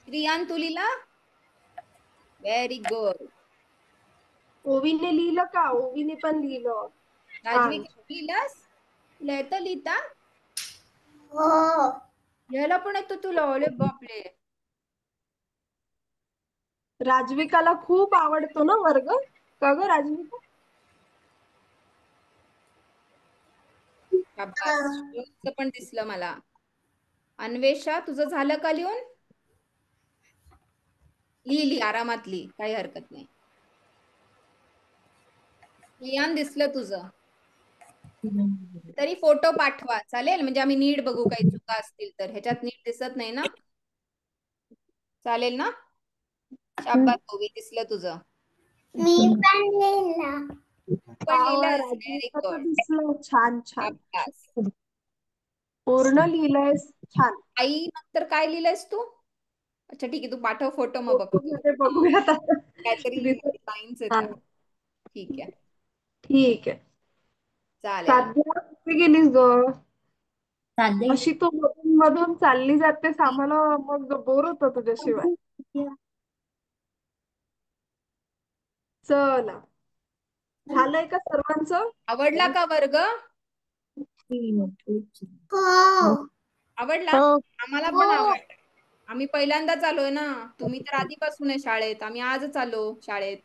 Speaker 2: श्रियान तू लिहिला? Very good.
Speaker 3: ओवीने लिहिलं का? ओवीने पण लिहिलं.
Speaker 2: राजवी लिहिलंस? तुला येतं लिहिता?
Speaker 1: हो.
Speaker 2: लिहायला पण येतो तुला? अरे बापरे.
Speaker 3: राजविकाला खूप आवडतो ना वर्ग. का ग राजविका?
Speaker 2: शाब्बास. पण दिसलं मला. अन्वेषा, तुझं झालं का लिहून? लिही आरामात लिही, काही हरकत नाही. लियान दिसलं तुझं? तरी फोटो पाठवा. चालेल? म्हणजे आम्ही नीट बघू काही चुका असतील तर. ह्याच्यात नीट दिसत नाही ना? चालेल ना? शाब्बास ओवी, दिसलं तुझं?
Speaker 1: मी पण लिहिलं.
Speaker 2: पण लिहिलंयस,
Speaker 3: राजू
Speaker 2: व्हेरी
Speaker 3: आता
Speaker 2: गुड.
Speaker 3: दिसलं. छान छान
Speaker 2: अभ्यास.
Speaker 3: पूर्ण लिहिलंयस. छान.
Speaker 2: आई नंतर काय लिहिलंयस तू? अच्छा ठीक आहे, तू पाठव फोटो मग बघतो.
Speaker 3: ते बघूयात आता.
Speaker 2: काहीतरी
Speaker 3: दिसत-
Speaker 2: लाईन्स
Speaker 3: हा,
Speaker 2: येतात. ठीक आहे,
Speaker 3: ठीक आहे.
Speaker 2: चालेल.
Speaker 3: साध्या कुठे गेलीस ग?
Speaker 4: साधे
Speaker 3: अशी तू मधून मधून चालली जातेस, आम्हाला मग बोर होतं तुझ्याशिवाय. चला, झालंय का सर्वांचं?
Speaker 2: आवडला का वर्ग?
Speaker 1: हो.
Speaker 2: आवडला? आम्हाला पण आवडला. आम्ही पहिल्यांदाच आलोय ना, तुम्ही तर आधीपासून आहे शाळेत, आम्ही आजच आलो शाळेत.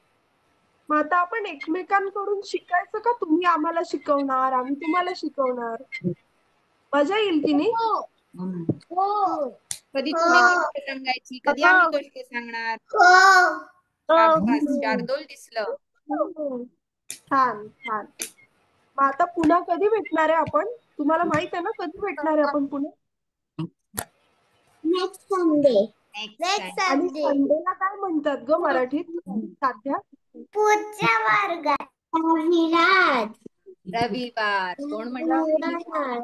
Speaker 3: मग आता आपण एकमेकांकडून शिकायचं का? तुम्ही आम्हाला शिकवणार, आम्ही तुम्हाला शिकवणार. मजा येईल की नाही?
Speaker 2: कधी तुम्ही गोष्ट सांगायची, कधी आम्ही गोष्ट सांगणार.
Speaker 1: हो.
Speaker 2: शाबास, शार्दूल दिसलं.
Speaker 3: छान छान. मग आता पुन्हा कधी भेटणार आहे आपण? तुम्हाला माहित आहे ना कधी भेटणार आहे आपण पुन्हा?
Speaker 1: Next Sunday.
Speaker 2: Next
Speaker 3: आणि
Speaker 1: संडे.
Speaker 3: संडेला काय म्हणतात ग मराठीत? साध्या
Speaker 1: पुढच्या वर्गात विराज.
Speaker 2: रविवार. कोण म्हणलं?
Speaker 3: छान.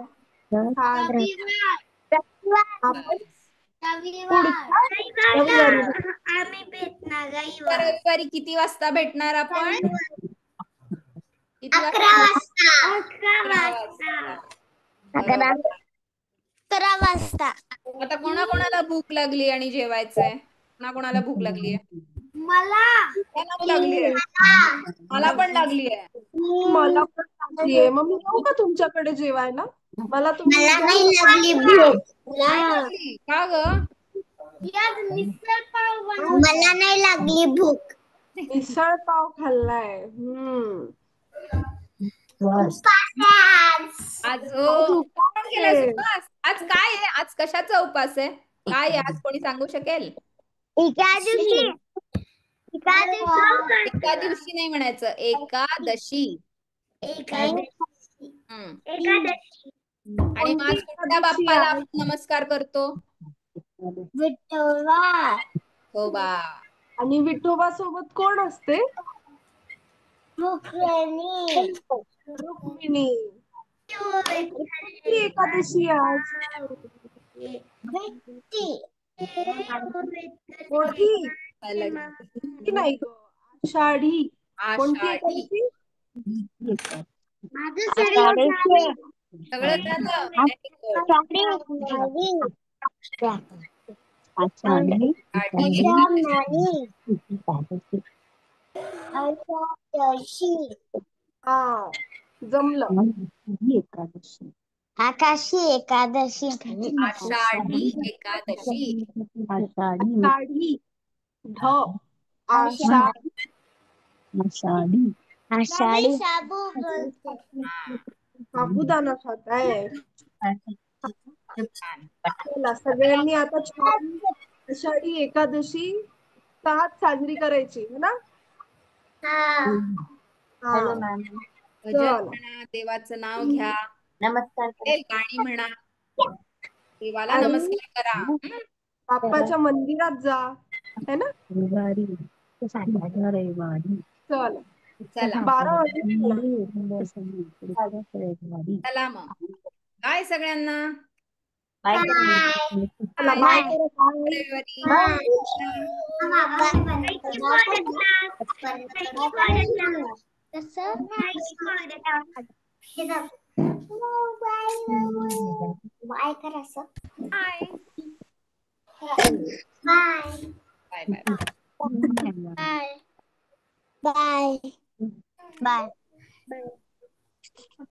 Speaker 3: आपण
Speaker 1: रविवार. आम्ही भेटणार रविवार.
Speaker 2: रविवारी किती वाजता भेटणार आपण? किती
Speaker 1: 11 वाजता. 11 वाजता.
Speaker 2: आता कोणाकोणाला भूक लागली आणि जेवायचंय? कोणाकोणाला भूक लागली आहे?
Speaker 1: मला
Speaker 2: लागली आहे. मला पण लागली आहे.
Speaker 3: मला पण लागलीये. मग मी येऊ का तुमच्याकडे जेवायला? मला तुम्ही
Speaker 1: मला नाही लागली भूक.
Speaker 2: नाही लागली का ग?
Speaker 1: मला नाही लागली भूक.
Speaker 3: मिसळ पाव खाल्लाय.
Speaker 2: आज कोण केलाय उपास? आज काय आहे? आज कशाचा उपास आहे? काय आहे आज, कोणी सांगू शकेल? एका दिवशी नाही म्हणायचं, एकादशी. आणि मग आज कुठल्या बाप्पाला आपण नमस्कार करतो?
Speaker 1: विठोबा.
Speaker 2: हो बा.
Speaker 3: आणि विठोबा सोबत कोण असते?
Speaker 1: रुक्मिणी.
Speaker 3: रुक्मिणी. किती एकादशी आज? मोठी की नाही ग? आषाढी. कोणती
Speaker 2: आषाढी.
Speaker 3: एकादशी?
Speaker 2: सगळं झालं. Very good. आषाढी.
Speaker 3: हा, जमलं.
Speaker 1: आकाशी एकादशी.
Speaker 2: आषाढी एकादशी.
Speaker 3: आषाढी. ढ. आषाढी.
Speaker 1: आषाढी शाबू बोलते.
Speaker 3: साबुदाणा खाताय.
Speaker 2: छान.
Speaker 3: चला, सगळ्यांनी आता छान आषाढी एकादशी साथ साजरी करायची है ना?
Speaker 1: हॅलो
Speaker 3: हा.
Speaker 2: भजन म्हणा, देवाचं नाव घ्या,
Speaker 1: नमस्कार.
Speaker 2: गाणी म्हणा, देवाला
Speaker 3: आणि
Speaker 2: नमस्कार करा.
Speaker 3: बाप्पाच्या मंदिरात जा है ना? चला,
Speaker 2: चला
Speaker 3: 12 वाजले.
Speaker 2: चला मग, बाय सगळ्यांना.
Speaker 3: चला, बाय करा. बाय.
Speaker 2: रविवारी.
Speaker 1: बाय कर असं.
Speaker 2: Bye
Speaker 1: bye.
Speaker 2: Bye bye.
Speaker 1: Bye. Bye. Bye.